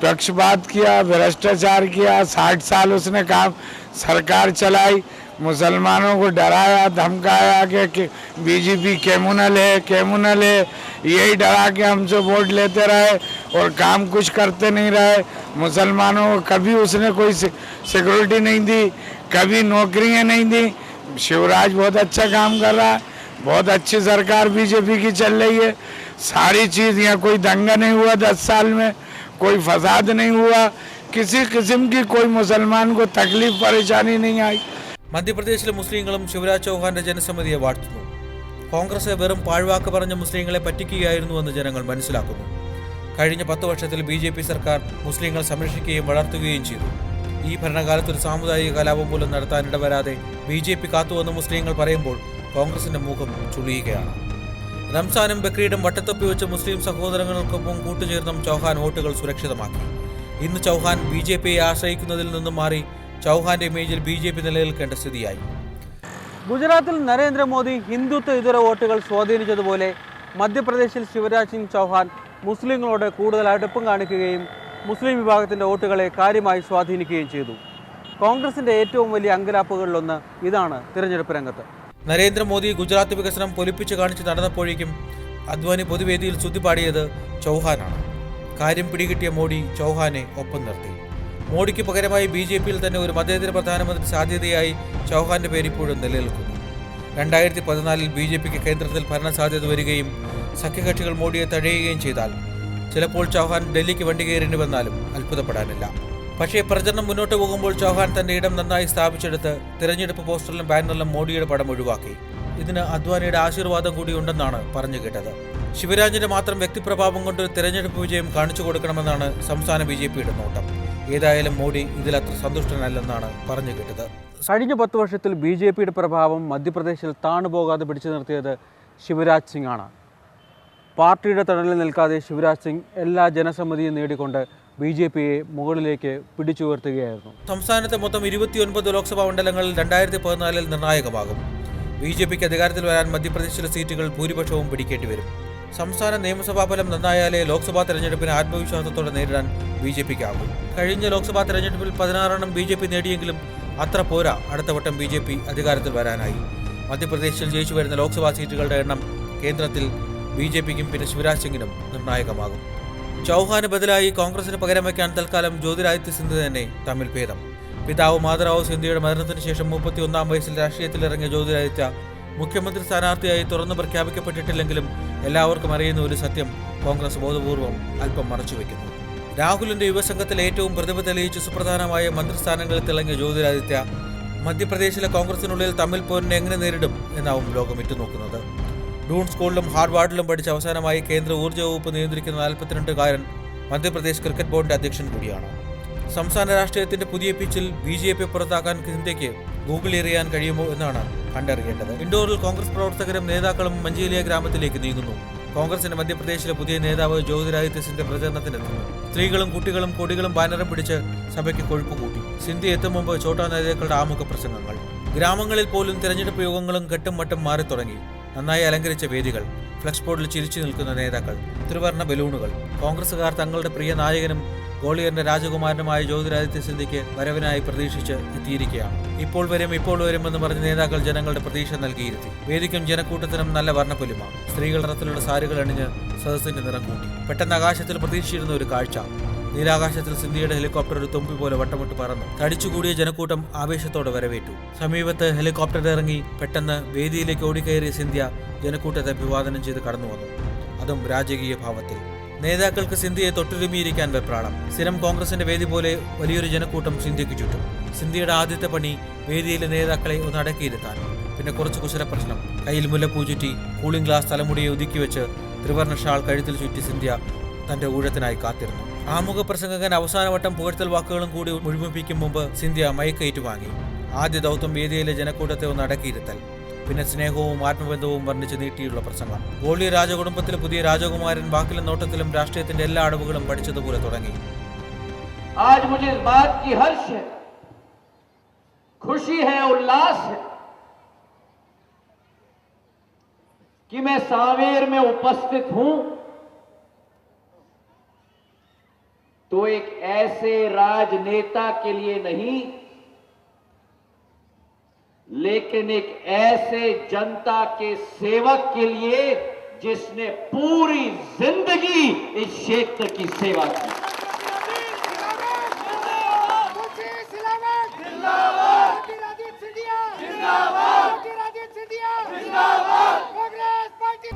पक्षपात किया, भ्रष्टाचार किया, 60 साल उसने काम सरकार चलाई, मुसलमानों को डराया धमकाया कि बीजेपी क्रिमिनल है, यही डरा के हमसे वोट लेते रहे और काम कुछ करते नहीं रहे। मुसलमानों को कभी उसने कोई सिक्योरिटी नहीं दी, कभी नौकरियां नहीं दी। शिवराज बहुत अच्छा काम कर रहा है, बहुत अच्छी सरकार बीजेपी की चल रही है। सारी चीज़, यहाँ कोई दंगा नहीं हुआ 10 साल में, कोई फसाद नहीं हुआ, किसी किस्म की कोई मुसलमान को तकलीफ परेशानी नहीं आई. മധ്യപ്രദേശിലെ മുസ്ലിങ്ങളും ശിവരാജ് ചൗഹാന്റെ ജനസമിതിയെ വാഴ്ത്തുന്നു. കോൺഗ്രസ് വെറും പാഴ്വാക്ക് പറഞ്ഞ മുസ്ലിങ്ങളെ പറ്റിക്കുകയായിരുന്നുവെന്ന് ജനങ്ങൾ മനസ്സിലാക്കുന്നു. കഴിഞ്ഞ 10 വർഷത്തിൽ BJP സർക്കാർ മുസ്ലിങ്ങൾ സംരക്ഷിക്കുകയും വളർത്തുകയും ചെയ്തു. ഈ ഭരണകാലത്ത് ഒരു സാമുദായിക കലാപം പോലും നടത്താനിടവരാതെ BJP കാത്തുവെന്ന് മുസ്ലിങ്ങൾ പറയുമ്പോൾ കോൺഗ്രസിന്റെ മുഖം ചുളിയുകയാണ്. റംസാനും ബക്രീഡും വട്ടത്തൊപ്പി വെച്ച് മുസ്ലിം സഹോദരങ്ങൾക്കൊപ്പം കൂട്ടുചേർന്നും ചൗഹാൻ വോട്ടുകൾ സുരക്ഷിതമാക്കി. ഇന്ന് ചൗഹാൻ BJPയെ ആശ്രയിക്കുന്നതിൽ നിന്നും മാറി ചൗഹാന്റെ ഇമേജിൽ BJP നിലനിൽക്കേണ്ട സ്ഥിതിയായി. ഗുജറാത്തിൽ നരേന്ദ്രമോദി ഹിന്ദുത്വ ഇതര വോട്ടുകൾ സ്വാധീനിച്ചതുപോലെ മധ്യപ്രദേശിൽ ശിവരാജ് സിംഗ് ചൗഹാൻ മുസ്ലിങ്ങളോട് കൂടുതൽ അടുപ്പം കാണിക്കുകയും മുസ്ലിം വിഭാഗത്തിൻ്റെ വോട്ടുകളെ കാര്യമായി സ്വാധീനിക്കുകയും ചെയ്തു. കോൺഗ്രസിൻ്റെ ഏറ്റവും വലിയ അങ്കലാപ്പുകളിലൊന്ന് ഇതാണ് തിരഞ്ഞെടുപ്പ് രംഗത്ത്. നരേന്ദ്രമോദി ഗുജറാത്ത് വികസനം പൊലിപ്പിച്ച് കാണിച്ച് നടന്നപ്പോഴേക്കും അദ്വാനി പൊതുവേദിയിൽ സ്തുതി പാടിയത് ചൗഹാനാണ്. കാര്യം പിടികിട്ടിയ മോഡി ചൗഹാനെ ഒപ്പം നിർത്തി. മോഡിക്ക് പകരമായി BJPയിൽ തന്നെ ഒരു മതേതര പ്രധാനമന്ത്രി സാധ്യതയായി ചൗഹാന്റെ പേര് ഇപ്പോഴും നിലനിൽക്കുന്നു. 2014 BJPക്ക് കേന്ദ്രത്തിൽ ഭരണസാധ്യത വരികയും സഖ്യകക്ഷികൾ മോഡിയെ തഴയുകയും ചെയ്താൽ ചിലപ്പോൾ ചൗഹാൻ ഡൽഹിക്ക് വണ്ടി കയറേണ്ടി വന്നാലും അത്ഭുതപ്പെടാനില്ല. പക്ഷേ പ്രചരണം മുന്നോട്ട് പോകുമ്പോൾ ചൗഹാൻ തന്റെ ഇടം നന്നായി സ്ഥാപിച്ചെടുത്ത് തിരഞ്ഞെടുപ്പ് പോസ്റ്ററിലും ബാനറിലും മോഡിയുടെ പടം ഒഴിവാക്കി. ഇതിന് അദ്വാനിയുടെ ആശീർവാദം കൂടി ഉണ്ടെന്നാണ് പറഞ്ഞു കേട്ടത്. ശിവരാജിന്റെ മാത്രം വ്യക്തിപ്രഭാവം കൊണ്ട് തിരഞ്ഞെടുപ്പ് വിജയം കാണിച്ചു കൊടുക്കണമെന്നാണ് സംസ്ഥാന BJPയുടെ നോട്ടം. ഏതായാലും മോഡി ഇതിലത്ര സന്തുഷ്ടനല്ലെന്നാണ് പറഞ്ഞു കേട്ടത്. കഴിഞ്ഞ 10 വർഷത്തിൽ BJPയുടെ പ്രഭാവം മധ്യപ്രദേശിൽ താണുപോകാതെ പിടിച്ചു നിർത്തിയത് ശിവരാജ് സിംഗ് ആണ്. പാർട്ടിയുടെ തണലിൽ നിൽക്കാതെ ശിവരാജ് സിംഗ് എല്ലാ ജനസമ്മതിയും നേടിക്കൊണ്ട് BJPയെ മുകളിലേക്ക് പിടിച്ചുയർത്തുകയായിരുന്നു. സംസ്ഥാനത്തെ മൊത്തം 29 ലോക്സഭാ മണ്ഡലങ്ങളിൽ 2014 നിർണായകമാകും. BJPക്ക് അധികാരത്തിൽ വരാൻ മധ്യപ്രദേശിലെ സീറ്റുകൾ ഭൂരിപക്ഷവും പിടിക്കേണ്ടി വരും. സംസ്ഥാന നിയമസഭാ ഫലം നന്നായാലേ ലോക്സഭാ തെരഞ്ഞെടുപ്പിനെ ആത്മവിശ്വാസത്തോടെ നേരിടാൻ BJPക്കാകും. കഴിഞ്ഞ ലോക്സഭാ തെരഞ്ഞെടുപ്പിൽ 16 BJP നേടിയെങ്കിലും അത്ര പോരാ അടുത്ത വട്ടം BJP അധികാരത്തിൽ വരാനായി. മധ്യപ്രദേശിൽ ജയിച്ചു വരുന്ന ലോക്സഭാ സീറ്റുകളുടെ എണ്ണം കേന്ദ്രത്തിൽ BJPക്കും പിന്നെ ശിവരാജ് സിംഗിനും നിർണായകമാകും. ചൗഹാന് ബദലായി കോൺഗ്രസിന് പകരം വയ്ക്കാൻ തൽക്കാലം ജ്യോതിരാദിത്യ സിന്ധ്യ തന്നെ തമ്മിൽ ഭേദം. പിതാവ് മാധവറാവു സിന്ധ്യയുടെ മരണത്തിന് ശേഷം 31 വയസ്സിൽ രാഷ്ട്രീയത്തിലിറങ്ങിയ ജ്യോതിരാദിത്യ മുഖ്യമന്ത്രി സ്ഥാനാർത്ഥിയായി തുറന്നു പ്രഖ്യാപിക്കപ്പെട്ടിട്ടില്ലെങ്കിലും എല്ലാവർക്കും അറിയുന്ന ഒരു സത്യം കോൺഗ്രസ് ബോധപൂർവം അല്പം മറച്ചുവെക്കുന്നു. രാഹുലിന്റെ യുവസംഘത്തിൽ ഏറ്റവും പ്രതിഭ തെളിയിച്ച് സുപ്രധാനമായ മന്ത്രിസ്ഥാനങ്ങളിൽ തിളങ്ങിയ ജ്യോതിരാദിത്യ മധ്യപ്രദേശിലെ കോൺഗ്രസിനുള്ളിൽ തമ്മിൽ പോരിനെ എങ്ങനെ നേരിടും എന്നാവും ലോകം ഉറ്റുനോക്കുന്നത്. ഡൂൺ സ്കൂളിലും ഹാർവാർഡിലും പഠിച്ച് അവസാനമായി കേന്ദ്ര ഊർജ്ജ വകുപ്പ് നിയന്ത്രിക്കുന്ന 42-കാരൻ മധ്യപ്രദേശ് ക്രിക്കറ്റ് ബോർഡിന്റെ അധ്യക്ഷൻ കൂടിയാണ്. സംസ്ഥാന രാഷ്ട്രീയത്തിന്റെ പുതിയ പിച്ചിൽ BJP പുറത്താക്കാൻ സിന്ധ്യയ്ക്ക് ഗൂഗിൾ എറിയാൻ കഴിയുമോ എന്നാണ് കണ്ടറിയേണ്ടത്. ഇൻഡോറിൽ കോൺഗ്രസ് പ്രവർത്തകരും നേതാക്കളും മഞ്ചേലിയ ഗ്രാമത്തിലേക്ക് നീങ്ങുന്നു. കോൺഗ്രസിന്റെ മധ്യപ്രദേശിലെ പുതിയ നേതാവ് ജ്യോതിരാദിത്യ സിന്ധ്യ പ്രചരണത്തിനെത്തുന്നു. സ്ത്രീകളും കുട്ടികളും കൊടികളും ബാനറും പിടിച്ച് സഭയ്ക്ക് കൊഴുപ്പ് കൂട്ടി. സിന്ധ്യ എത്തും മുമ്പ് ഛോട്ടാ നേതാക്കളുടെ ആമുഖ പ്രസംഗങ്ങൾ. ഗ്രാമങ്ങളിൽ പോലും തിരഞ്ഞെടുപ്പ് യോഗങ്ങളും കെട്ടും മട്ടും മാറി തുടങ്ങി. നന്നായി അലങ്കരിച്ച വേദികൾ, ഫ്ലക്സ് ബോർഡിൽ ചിരിച്ചു നിൽക്കുന്ന നേതാക്കൾ, ത്രിവർണ്ണ ബലൂണുകൾ. കോൺഗ്രസുകാർ തങ്ങളുടെ പ്രിയ നായകനും ഗോളിയറിന്റെ രാജകുമാരനുമായ ജ്യോതിരാദിത്യ സിന്ധ്യയ്ക്ക് വരവിനായി പ്രതീക്ഷിച്ച് എത്തിയിരിക്കുകയാണ്. ഇപ്പോൾ വരും എന്ന് പറഞ്ഞ നേതാക്കൾ ജനങ്ങളുടെ പ്രതീക്ഷ നൽകിയിരുത്തി. വേദിക്കും ജനക്കൂട്ടത്തിനും നല്ല വർണ്ണപ്പൊലിമ. സ്ത്രീകൾ നിറത്തിലുള്ള സാരികൾ അണിഞ്ഞ് സദസ്സിന്റെ നിറം കൂട്ടി. പെട്ടെന്ന് ആകാശത്തിൽ പ്രതീക്ഷിച്ചിരുന്ന ഒരു കാഴ്ച. നീലാകാശത്തിൽ സിന്ധ്യയുടെ ഹെലികോപ്റ്റർ ഒരു തുമ്പി പോലെ വട്ടമിട്ട് പറന്നു. തടിച്ചുകൂടിയ ജനക്കൂട്ടം ആവേശത്തോടെ വരവേറ്റു. സമീപത്ത് ഹെലികോപ്റ്റർ ഇറങ്ങി പെട്ടെന്ന് വേദിയിലേക്ക് ഓടിക്കയറിയ സിന്ധ്യ ജനക്കൂട്ടത്തെ അഭിവാദനം ചെയ്ത് കടന്നു വന്നു. അതും രാജകീയ ഭാവത്തിൽ. നേതാക്കൾക്ക് സിന്ധ്യയെ തൊട്ടുരുമിയിരിക്കാൻ വെപ്രാളം. സ്ഥിരം കോൺഗ്രസിന്റെ വേദി പോലെ വലിയൊരു ജനക്കൂട്ടം സിന്ധ്യയ്ക്ക് ചുറ്റും. സിന്ധ്യയുടെ ആദ്യത്തെ പണി വേദിയിലെ നേതാക്കളെ ഒന്ന് അടക്കിയിരുത്താൻ. പിന്നെ കുറച്ച് കുശല പ്രശ്നം. കയ്യിൽ മുല്ലപ്പൂ ചുറ്റി കൂളിംഗ് ഗ്ലാസ് തലമുടിയെ ഒതുക്കി വെച്ച് ത്രിവർണ്ണ ഷാൾ കഴുത്തിൽ ചുറ്റി സിന്ധ്യ തന്റെ ഊഴത്തിനായി കാത്തിരുന്നു. ആമുഖ പ്രസംഗകൻ അവസാനവട്ടം പുകഴ്ത്തൽ വാക്കുകളും കൂടി മുഴുമിപ്പിക്കും മുമ്പ് സിന്ധ്യ മൈക്കയറ്റു വാങ്ങി. ആദ്യ ദൗത്യം വേദിയിലെ ജനക്കൂട്ടത്തെ ഒന്ന് അടക്കിയിരുത്തൽ. പിന്നെ സ്നേഹവും ആത്മബന്ധവും വർണ്ണിച്ച് നീട്ടിയുള്ള പ്രസംഗം. ഗോളിയ രാജകുടുംബത്തിലെ പുതിയ രാജകുമാരൻ വാക്കിലും നോട്ടത്തിലും രാഷ്ട്രീയത്തിന്റെ എല്ലാ അടവുകളും പഠിച്ചതുപോലെ തുടങ്ങി. आज मुझे इस बात की हर्ष है, खुशी है, उल्लास है कि मैं सांवेर में उपस्थित हूं तो एक ऐसे राजनेता के लिए नहीं, लेकिन एक ऐसे जनता के सेवक के लिए जिसने पूरी जिंदगी इस क्षेत्र की सेवा की।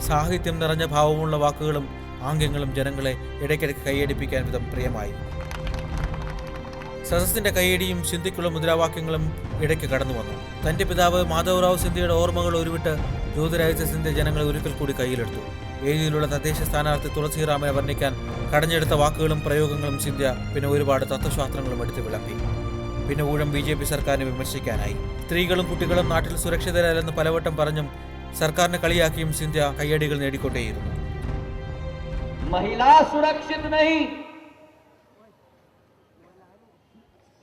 സാഹിത്യം നിറഞ്ഞ ഭാവമുള്ള വാക്കുകളും ആംഗ്യങ്ങളും ജനങ്ങളെ ഇടയ്ക്കിടയ്ക്ക് കൈയടിപ്പിക്കാൻ വിധം പ്രിയമായി. സദസ്സിന്റെ കൈയടിയും സിന്ധ്യയ്ക്കുള്ള മുദ്രാവാക്യങ്ങളും ഇടയ്ക്ക് കടന്നു വന്നു. തന്റെ പിതാവ് മാധവറാവ് സിന്ധ്യയുടെ ഓർമ്മകൾ ഉരുവിട്ട് ജ്യോതിരാദിത്യ സിന്ധ്യ ജനങ്ങളെ ഒരിക്കൽ കൂടി കയ്യിലെടുത്തു. വേദിയിലുള്ള തദ്ദേശ സ്ഥാനാർത്ഥി തുളസിറാമനെ വർണ്ണിക്കാൻ കടഞ്ഞെടുത്ത വാക്കുകളും പ്രയോഗങ്ങളും സിന്ധ്യ പിന്നെ ഒരുപാട് തത്വശാസ്ത്രങ്ങളും എടുത്ത് വിളമ്പി. പിന്നെ ഊഴം BJP സർക്കാരിനെ വിമർശിക്കാനായി. സ്ത്രീകളും കുട്ടികളും നാട്ടിൽ സുരക്ഷിതരല്ലെന്ന് പലവട്ടം പറഞ്ഞും സർക്കാരിനെ കളിയാക്കിയും സിന്ധ്യ കയ്യടികൾ നേടിക്കൊണ്ടേയിരുന്നു. महिला सुरक्षित नहीं,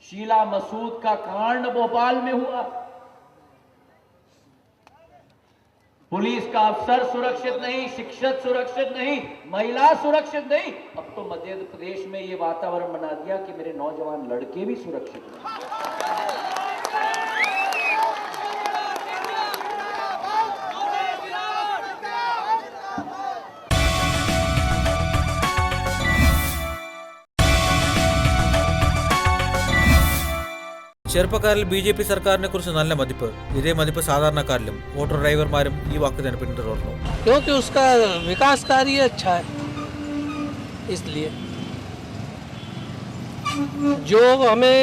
शीला मसूद का कांड भोपाल में हुआ, पुलिस का अफसर सुरक्षित नहीं, शिक्षक सुरक्षित नहीं, महिला सुरक्षित नहीं। अब तो मध्य प्रदेश में ये वातावरण बना दिया कि मेरे नौजवान लड़के भी सुरक्षित नहीं। ചെറുപ്പക്കാരിൽ BJP സർക്കാരിനെ കുറിച്ച് നല്ല മതിപ്പ്. ഇതേ മതിപ്പ് സാധാരണക്കാരിലും. ഓട്ടോ ഡ്രൈവർമാരും ഈ വാക്ക് തന്നെ പിന്തുടർന്നു. क्योंकि उसका विकास कार्य अच्छा है, इसलिए जो हमें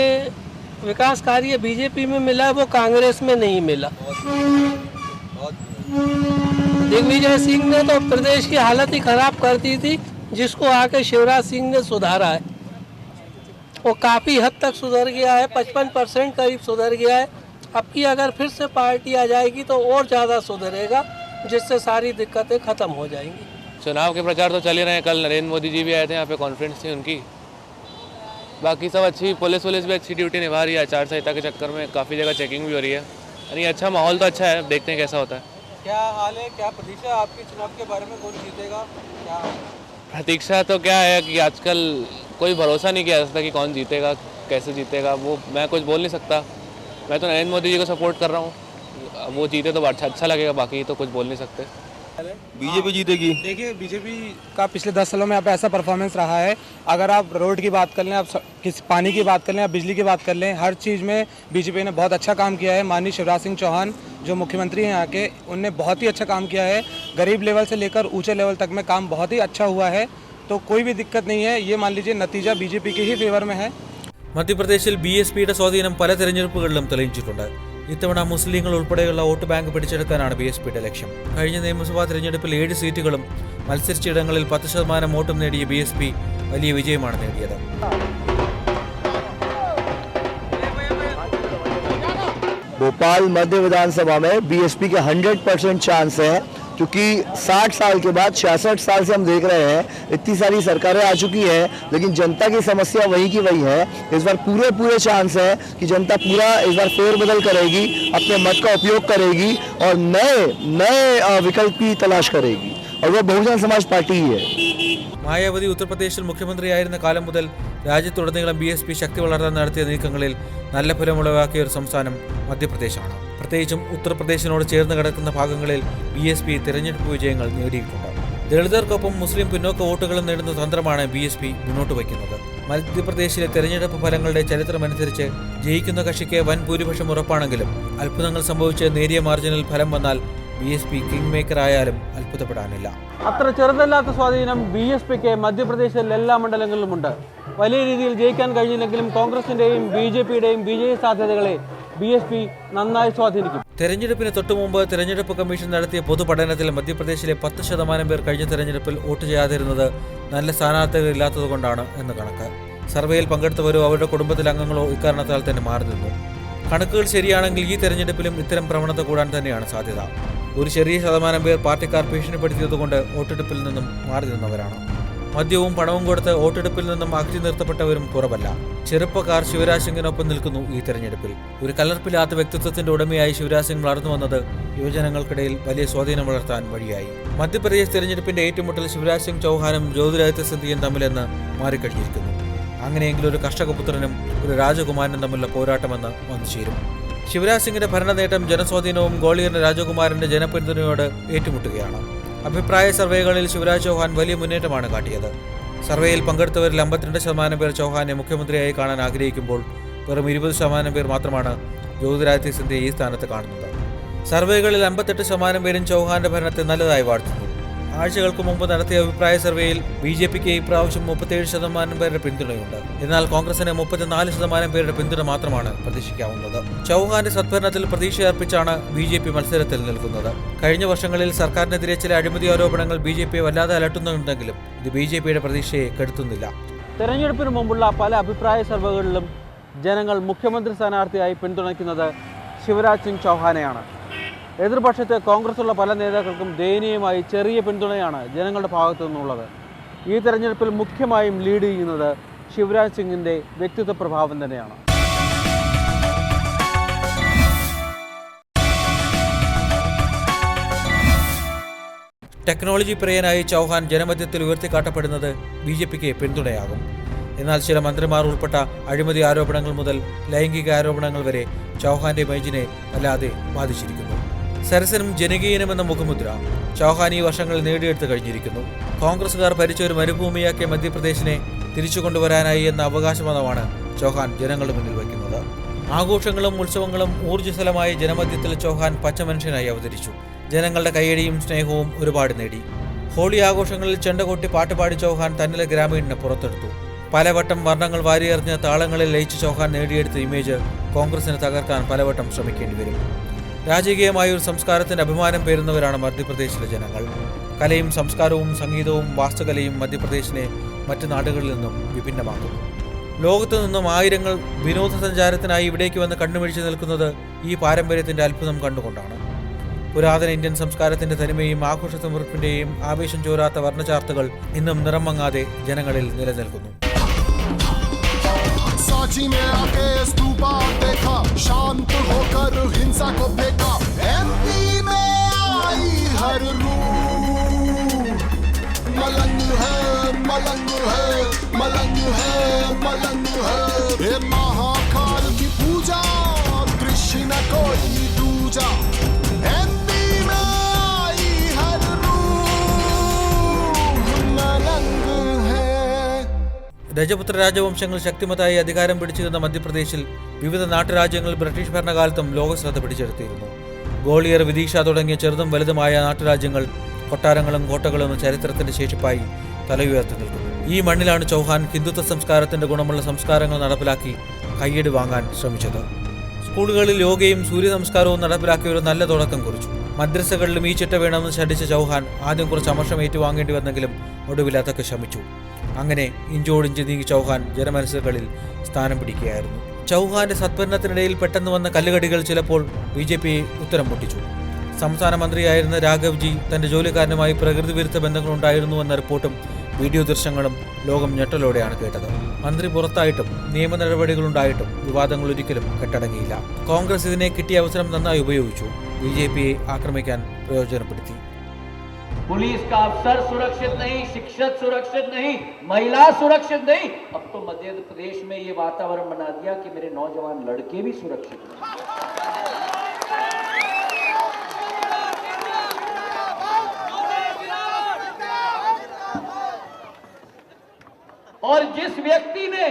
विकास कार्य BJP में मिला वो कांग्रेस में नहीं मिला। दिग्विजय सिंह ने तो प्रदेश की हालत ही खराब कर दी थी, जिसको आके शिवराज सिंह ने सुधारा है। वो काफ़ी हद तक सुधर गया है, 55% करीब सुधर गया है। अब की अगर फिर से पार्टी आ जाएगी तो और ज़्यादा सुधरेगा, जिससे सारी दिक्कतें ख़त्म हो जाएंगी। चुनाव के प्रचार तो चल ही रहे हैं। कल नरेंद्र मोदी जी भी आए थे, यहाँ पे कॉन्फ्रेंस थी उनकी। बाकी सब अच्छी, पुलिस भी अच्छी ड्यूटी निभा रही है। आचार संहिता के चक्कर में काफ़ी जगह चेकिंग भी हो रही है। यानी अच्छा माहौल तो अच्छा है, देखते हैं कैसा होता है। क्या हाल है, क्या प्रतीक्षा आपकी चुनाव के बारे में, कौन जीतेगा? क्या प्रतीक्षा तो क्या है कि आजकल कोई भरोसा नहीं किया जा सकता कि कौन जीतेगा, कैसे जीतेगा। वो मैं कुछ बोल नहीं सकता। मैं तो नरेंद्र मोदी जी को सपोर्ट कर रहा हूँ। वो जीते तो अच्छा लगेगा, बाकी तो कुछ बोल नहीं सकते। बीजेपी जीतेगी। देखिए, बीजेपी का पिछले 10 सालों में यहाँ पे ऐसा परफॉर्मेंस रहा है। अगर आप रोड की बात कर लें, आप किसी पानी की बात कर लें, आप बिजली की बात कर लें, हर चीज़ में बीजेपी ने बहुत अच्छा काम किया है। माननीय शिवराज सिंह चौहान जो मुख्यमंत्री हैं यहाँ के, उनने बहुत ही अच्छा काम किया है। गरीब लेवल से लेकर ऊंचे लेवल तक में काम बहुत ही अच्छा हुआ है, तो कोई भी दिक्कत नहीं है। ये मान लीजिए नतीजा बीजेपी के ही फेवर में है। മധ്യപ്രദേശിൽ BSPയുടെ സ്വാധീനം പല തെരഞ്ഞെടുപ്പുകളിലും തെളിയിച്ചിട്ടുണ്ട്. ഇത്തവണ മുസ്ലിങ്ങൾ ഉൾപ്പെടെയുള്ള വോട്ട് ബാങ്ക് പിടിച്ചെടുക്കാനാണ് BSPയുടെ ലക്ഷ്യം. കഴിഞ്ഞ നിയമസഭാ തെരഞ്ഞെടുപ്പിൽ 7 സീറ്റുകളും മത്സരിച്ചിടങ്ങളിൽ 10% വോട്ടും നേടിയ BSP വലിയ വിജയമാണ് നേടിയത്. भोपाल मध्य विधानसभा में बीएसपी के 100% चांस है, क्योंकि 60 साल के बाद 66 साल से हम देख रहे हैं इतनी सारी सरकारें आ चुकी हैं, लेकिन जनता की समस्या वही की वही है। इस बार पूरे चांस है कि जनता पूरा इस बार फेरबदल करेगी, अपने मत का उपयोग करेगी और नए विकल्प की तलाश करेगी, और वह बहुजन समाज पार्टी ही है। മായാവതി ഉത്തർപ്രദേശിൽ മുഖ്യമന്ത്രിയായിരുന്ന കാലം മുതൽ രാജ്യത്തുടനീളം BSP ശക്തി വളർത്താൻ നടത്തിയ നീക്കങ്ങളിൽ നല്ല ഫലമുളവാക്കിയ ഒരു സംസ്ഥാനം മധ്യപ്രദേശാണ്. പ്രത്യേകിച്ചും ഉത്തർപ്രദേശിനോട് ചേർന്ന് കിടക്കുന്ന ഭാഗങ്ങളിൽ BSP തിരഞ്ഞെടുപ്പ് വിജയങ്ങൾ നേടിയിട്ടുണ്ട്. ദളിതർക്കൊപ്പം മുസ്ലിം പിന്നോക്ക വോട്ടുകളും നേടുന്ന തന്ത്രമാണ് BSP മുന്നോട്ട് വയ്ക്കുന്നത്. മധ്യപ്രദേശിലെ തെരഞ്ഞെടുപ്പ് ഫലങ്ങളുടെ ചരിത്രമനുസരിച്ച് ജയിക്കുന്ന കക്ഷിക്ക് വൻ ഭൂരിപക്ഷം ഉറപ്പാണെങ്കിലും അത്ഭുതങ്ങൾ സംഭവിച്ച് നേരിയ മാർജിനിൽ ഫലം വന്നാൽ BSP കിങ് മേക്കർ ആയാലും അത്ഭുതപ്പെടാനില്ല. അത്ര ചെറുതല്ലാത്ത സ്വാധീനം BSPക്ക് മധ്യപ്രദേശിൽ എല്ലാ മണ്ഡലങ്ങളിലുമുണ്ട്. വലിയ രീതിയിൽ ജയിക്കാൻ കഴിഞ്ഞില്ലെങ്കിലും കോൺഗ്രസിന്റെയും BJPയുടെയും വിജയ സാധ്യതകളെ BSP നന്നായി സ്വാധീനിക്കും. തെരഞ്ഞെടുപ്പിന് തൊട്ടുമുമ്പ് തെരഞ്ഞെടുപ്പ് കമ്മീഷൻ നടത്തിയ പൊതുപഠനത്തിൽ മധ്യപ്രദേശിലെ 10% പേർ കഴിഞ്ഞ തെരഞ്ഞെടുപ്പിൽ വോട്ട് ചെയ്യാതിരുന്നത് നല്ല സ്ഥാനാർത്ഥികളില്ലാത്തതുകൊണ്ടാണ് എന്ന് കണക്ക്. സർവേയിൽ പങ്കെടുത്തവരോ അവരുടെ കുടുംബത്തിലെ അംഗങ്ങളോ ഇക്കാരണത്താൽ തന്നെ മാറി നിന്നു. കണക്കുകൾ ശരിയാണെങ്കിൽ ഈ തെരഞ്ഞെടുപ്പിലും ഇത്തരം പ്രവണത കൂടാൻ തന്നെയാണ് സാധ്യത. ഒരു ചെറിയ ശതമാനം പേർ പാർട്ടിക്കാർ ഭീഷണിപ്പെടുത്തിയതുകൊണ്ട് വോട്ടെടുപ്പിൽ നിന്നും മാറി നിന്നവരാണ്. മദ്യവും പണവും കൊടുത്ത് വോട്ടെടുപ്പിൽ നിന്നും അകറ്റി നിർത്തപ്പെട്ടവരും കുറവല്ല. ചെറുപ്പക്കാർ ശിവരാജ് സിംഗിനൊപ്പം നിൽക്കുന്നു ഈ തെരഞ്ഞെടുപ്പിൽ. ഒരു കലർപ്പില്ലാത്ത വ്യക്തിത്വത്തിന്റെ ഉടമയായി ശിവരാജ് സിംഗ് വളർന്നു വന്നത് യുവജനങ്ങൾക്കിടയിൽ വലിയ സ്വാധീനം വളർത്താൻ വഴിയായി. മധ്യപ്രദേശ് തെരഞ്ഞെടുപ്പിന്റെ ഏറ്റുമുട്ടൽ ശിവരാജ് സിംഗ് ചൗഹാനും ജ്യോതിരാദിത്യ സിന്ധ്യയും തമ്മിലെന്ന് മാറിക്കഴിഞ്ഞിരിക്കുന്നു. അങ്ങനെയെങ്കിൽ ഒരു കർഷകപുത്രനും ഒരു രാജകുമാരനും തമ്മിലുള്ള പോരാട്ടമെന്ന് വന്നു ചേരും. ശിവരാജ് സിംഗിന്റെ ഭരണ നേട്ടം ജനസ്വാധീനവും ഗോളിയറിന്റെ രാജകുമാരന്റെ ജനപിന്തുണയോട് ഏറ്റുമുട്ടുകയാണ്. അഭിപ്രായ സർവേകളിൽ ശിവരാജ് ചൗഹാൻ വലിയ മുന്നേറ്റമാണ് കാട്ടിയത്. സർവേയിൽ പങ്കെടുത്തവരിൽ 52% പേർ ചൗഹാനെ മുഖ്യമന്ത്രിയായി കാണാൻ ആഗ്രഹിക്കുമ്പോൾ വെറും 20% പേർ മാത്രമാണ് ജ്യോതിരാദിത്യ സിന്ധ്യയെ ഈ സ്ഥാനത്ത് കാണുന്നത്. സർവേകളിൽ 58% പേരും ചൗഹാന്റെ ഭരണത്തെ നല്ലതായി വാഴ്ത്തുന്നു. ആഴ്ചകൾക്ക് മുമ്പ് നടത്തിയ അഭിപ്രായ സർവേയിൽ BJPക്ക് ഇപ്രാവശ്യം 37% പേരുടെ പിന്തുണയുണ്ട്. എന്നാൽ കോൺഗ്രസിന് 34% പേരുടെ പിന്തുണ മാത്രമാണ് പ്രതീക്ഷിക്കാവുന്നത്. ചൗഹാന്റെ സദ്ഭരണത്തിൽ പ്രതീക്ഷയർപ്പിച്ചാണ് BJP മത്സരത്തിൽ നിൽക്കുന്നത്. കഴിഞ്ഞ വർഷങ്ങളിൽ സർക്കാരിനെതിരെ ചില അഴിമതി ആരോപണങ്ങൾ BJPയെ വല്ലാതെ അലട്ടുന്നുണ്ടെങ്കിലും ഇത് BJPയുടെ പ്രതീക്ഷയെ കെടുത്തുന്നില്ല. തെരഞ്ഞെടുപ്പിന് മുമ്പുള്ള പല അഭിപ്രായ സർവേകളിലും ജനങ്ങൾ മുഖ്യമന്ത്രി സ്ഥാനാർത്ഥിയായി പിന്തുണയ്ക്കുന്നത് ശിവരാജ് സിംഗ് ചൗഹാനെയാണ്. എതിർപക്ഷത്തെ കോൺഗ്രസുള്ള പല നേതാക്കൾക്കും ദയനീയമായി ചെറിയ പിന്തുണയാണ് ജനങ്ങളുടെ ഭാഗത്തു നിന്നുള്ളത്. ഈ തെരഞ്ഞെടുപ്പിൽ മുഖ്യമായും ലീഡ് ചെയ്യുന്നത് ശിവരാജ് സിംഗിന്റെ വ്യക്തിത്വ പ്രഭാവം തന്നെയാണ്. ടെക്നോളജി പ്രിയനായി ചൗഹാൻ ജനമധ്യത്തിൽ ഉയർത്തിക്കാട്ടപ്പെടുന്നത് BJPക്ക് പിന്തുണയാകും. എന്നാൽ ചില മന്ത്രിമാർ ഉൾപ്പെട്ട അഴിമതി ആരോപണങ്ങൾ മുതൽ ലൈംഗിക ആരോപണങ്ങൾ വരെ ചൗഹാന്റെ ഇമേജിനെ വല്ലാതെ ബാധിച്ചിരിക്കുന്നു. സരസനും ജനകീയനുമെന്ന മുഖമുദ്ര ചൗഹാൻ ഈ വർഷങ്ങളിൽ നേടിയെടുത്തു കഴിഞ്ഞിരിക്കുന്നു. കോൺഗ്രസുകാർ ഭരിച്ച ഒരു മരുഭൂമിയാക്കിയ മധ്യപ്രദേശിനെ തിരിച്ചു കൊണ്ടുവരാനായി എന്ന അവകാശവാദമാണ് ചൗഹാൻ ജനങ്ങളുടെ മുന്നിൽ വയ്ക്കുന്നത്. ആഘോഷങ്ങളും ഉത്സവങ്ങളും ഊർജ്ജസ്വലമായ ജനമധ്യത്തിൽ ചൗഹാൻ പച്ചമനുഷ്യനായി അവതരിച്ചു. ജനങ്ങളുടെ കയ്യടിയും സ്നേഹവും ഒരുപാട് നേടി. ഹോളി ആഘോഷങ്ങളിൽ ചെണ്ടകൊട്ടി പാട്ടുപാടി ചൗഹാൻ തന്നിലെ ഗ്രാമീണനെ പുറത്തെടുത്തു. പലവട്ടം വർണ്ണങ്ങൾ വാരിയെറിഞ്ഞ താളങ്ങളിൽ ലയിച്ച് ചൗഹാൻ നേടിയെടുത്ത ഇമേജ് കോൺഗ്രസിനെ തകർക്കാൻ പലവട്ടം ശ്രമിക്കേണ്ടി വരും. രാജകീയമായ ഒരു സംസ്കാരത്തിന്റെ അഭിമാനം പേരുന്നവരാണ് മധ്യപ്രദേശിലെ ജനങ്ങൾ. കലയും സംസ്കാരവും സംഗീതവും വാസ്തുകലയും മധ്യപ്രദേശിനെ മറ്റ് നാടുകളിൽ നിന്നും വിഭിന്നമാക്കുന്നു. ലോകത്തു നിന്നും ആയിരങ്ങൾ വിനോദസഞ്ചാരത്തിനായി ഇവിടേക്ക് വന്ന് കണ്ണുമിഴിച്ചു നിൽക്കുന്നത് ഈ പാരമ്പര്യത്തിന്റെ അത്ഭുതം കണ്ടുകൊണ്ടാണ്. പുരാതന ഇന്ത്യൻ സംസ്കാരത്തിന്റെ തനിമയും ആഘോഷ സമൃദ്ധിന്റെയും ആവേശം ചോരാത്ത വർണ്ണചാർത്തുകൾ ഇന്നും നിറം മങ്ങാതെ ജനങ്ങളിൽ നിലനിൽക്കുന്നു. सांची में आके स्तूपा देखा, शांत होकर हिंसा को फेंका, MP में आई हर रूह। मलंग है मलंग है मलंग है मलंग है, हे महाकाल की पूजा दृश्य न कोई दूजा। MP में आई हर रूह, मलंग है। രജപുത്ര രാജവംശങ്ങൾ ശക്തിമത്തായി അധികാരം പിടിച്ചിരുന്ന മധ്യപ്രദേശിൽ വിവിധ നാട്ടുരാജ്യങ്ങൾ ബ്രിട്ടീഷ് ഭരണകാലത്തും ലോകശ്രദ്ധ പിടിച്ചെടുത്തിരുന്നു. ഗോളിയർ, വിദീഷ തുടങ്ങിയ ചെറുതും വലുതുമായ നാട്ടുരാജ്യങ്ങൾ കൊട്ടാരങ്ങളും കോട്ടകളും ചരിത്രത്തിന്റെ ശേഷിപ്പായി തലയുയർത്തി നിൽക്കുന്നു. ഈ മണ്ണിലാണ് ചൗഹാൻ ഹിന്ദുത്വ സംസ്കാരത്തിന്റെ ഗുണമുള്ള സംസ്കാരങ്ങൾ നടപ്പിലാക്കി കയ്യടി വാങ്ങാൻ ശ്രമിച്ചത്. സ്കൂളുകളിൽ യോഗയും സൂര്യ നമസ്കാരവും നടപ്പിലാക്കി ഒരു നല്ല തുടക്കം കുറിച്ചു. മദ്രസകളിലും ഈ ചിട്ട വേണമെന്ന് ശഠിച്ച ചൗഹാൻ ആദ്യം കുറച്ച് അമർഷം ഏറ്റുവാങ്ങേണ്ടി വന്നെങ്കിലും ഒടുവിൽ അതൊക്കെ ശമിച്ചു. അങ്ങനെ ഇഞ്ചോടിഞ്ച് നീങ്ങി ചൗഹാൻ ജനമനസ്സുകളിൽ സ്ഥാനം പിടിക്കുകയായിരുന്നു. ചൗഹാന്റെ സത്പന്നത്തിനിടയിൽ പെട്ടെന്ന് വന്ന കല്ലുകടികൾ ചിലപ്പോൾ BJP ഉത്തരം മുട്ടിച്ചു. സംസ്ഥാന മന്ത്രിയായിരുന്ന രാഘവ്ജി തന്റെ ജോലിക്കാരനുമായി പ്രകൃതി വിരുദ്ധ ബന്ധങ്ങളുണ്ടായിരുന്നുവെന്ന റിപ്പോർട്ടും വീഡിയോ ദൃശ്യങ്ങളും ലോകം ഞെട്ടലോടെയാണ് കേട്ടത്. മന്ത്രി പുറത്തായിട്ടും നിയമ നടപടികളുണ്ടായിട്ടും വിവാദങ്ങൾ ഒരിക്കലും കെട്ടടങ്ങിയില്ല. കോൺഗ്രസ് ഇതിനെ കിട്ടിയ അവസരം നന്നായി ഉപയോഗിച്ചു. BJPയെ ആക്രമിക്കാൻ പ്രയോജനപ്പെടുത്തി. पुलिस का अफसर सुरक्षित नहीं, शिक्षक सुरक्षित नहीं, महिला सुरक्षित नहीं, अब तो मध्य प्रदेश में ये वातावरण बना दिया कि मेरे नौजवान लड़के भी सुरक्षित नहीं। और जिस व्यक्ति ने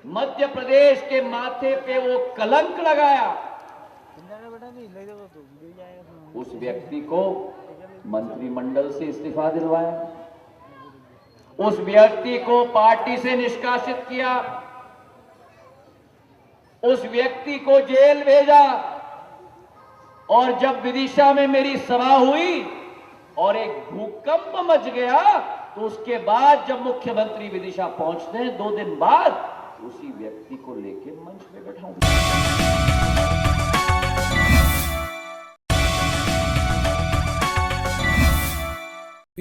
मध्य प्रदेश के माथे पे वो कलंक लगाया, उस व्यक्ति को मंत्रिमंडल से इस्तीफा दिलवाया, उस व्यक्ति को पार्टी से निष्कासित किया, उस व्यक्ति को जेल भेजा। और जब विदिशा में मेरी सभा हुई और एक भूकंप मच गया, तो उसके बाद जब मुख्यमंत्री विदिशा पहुंचते हैं 2 दिन बाद, उसी व्यक्ति को लेके मंच पे बैठाऊंगा।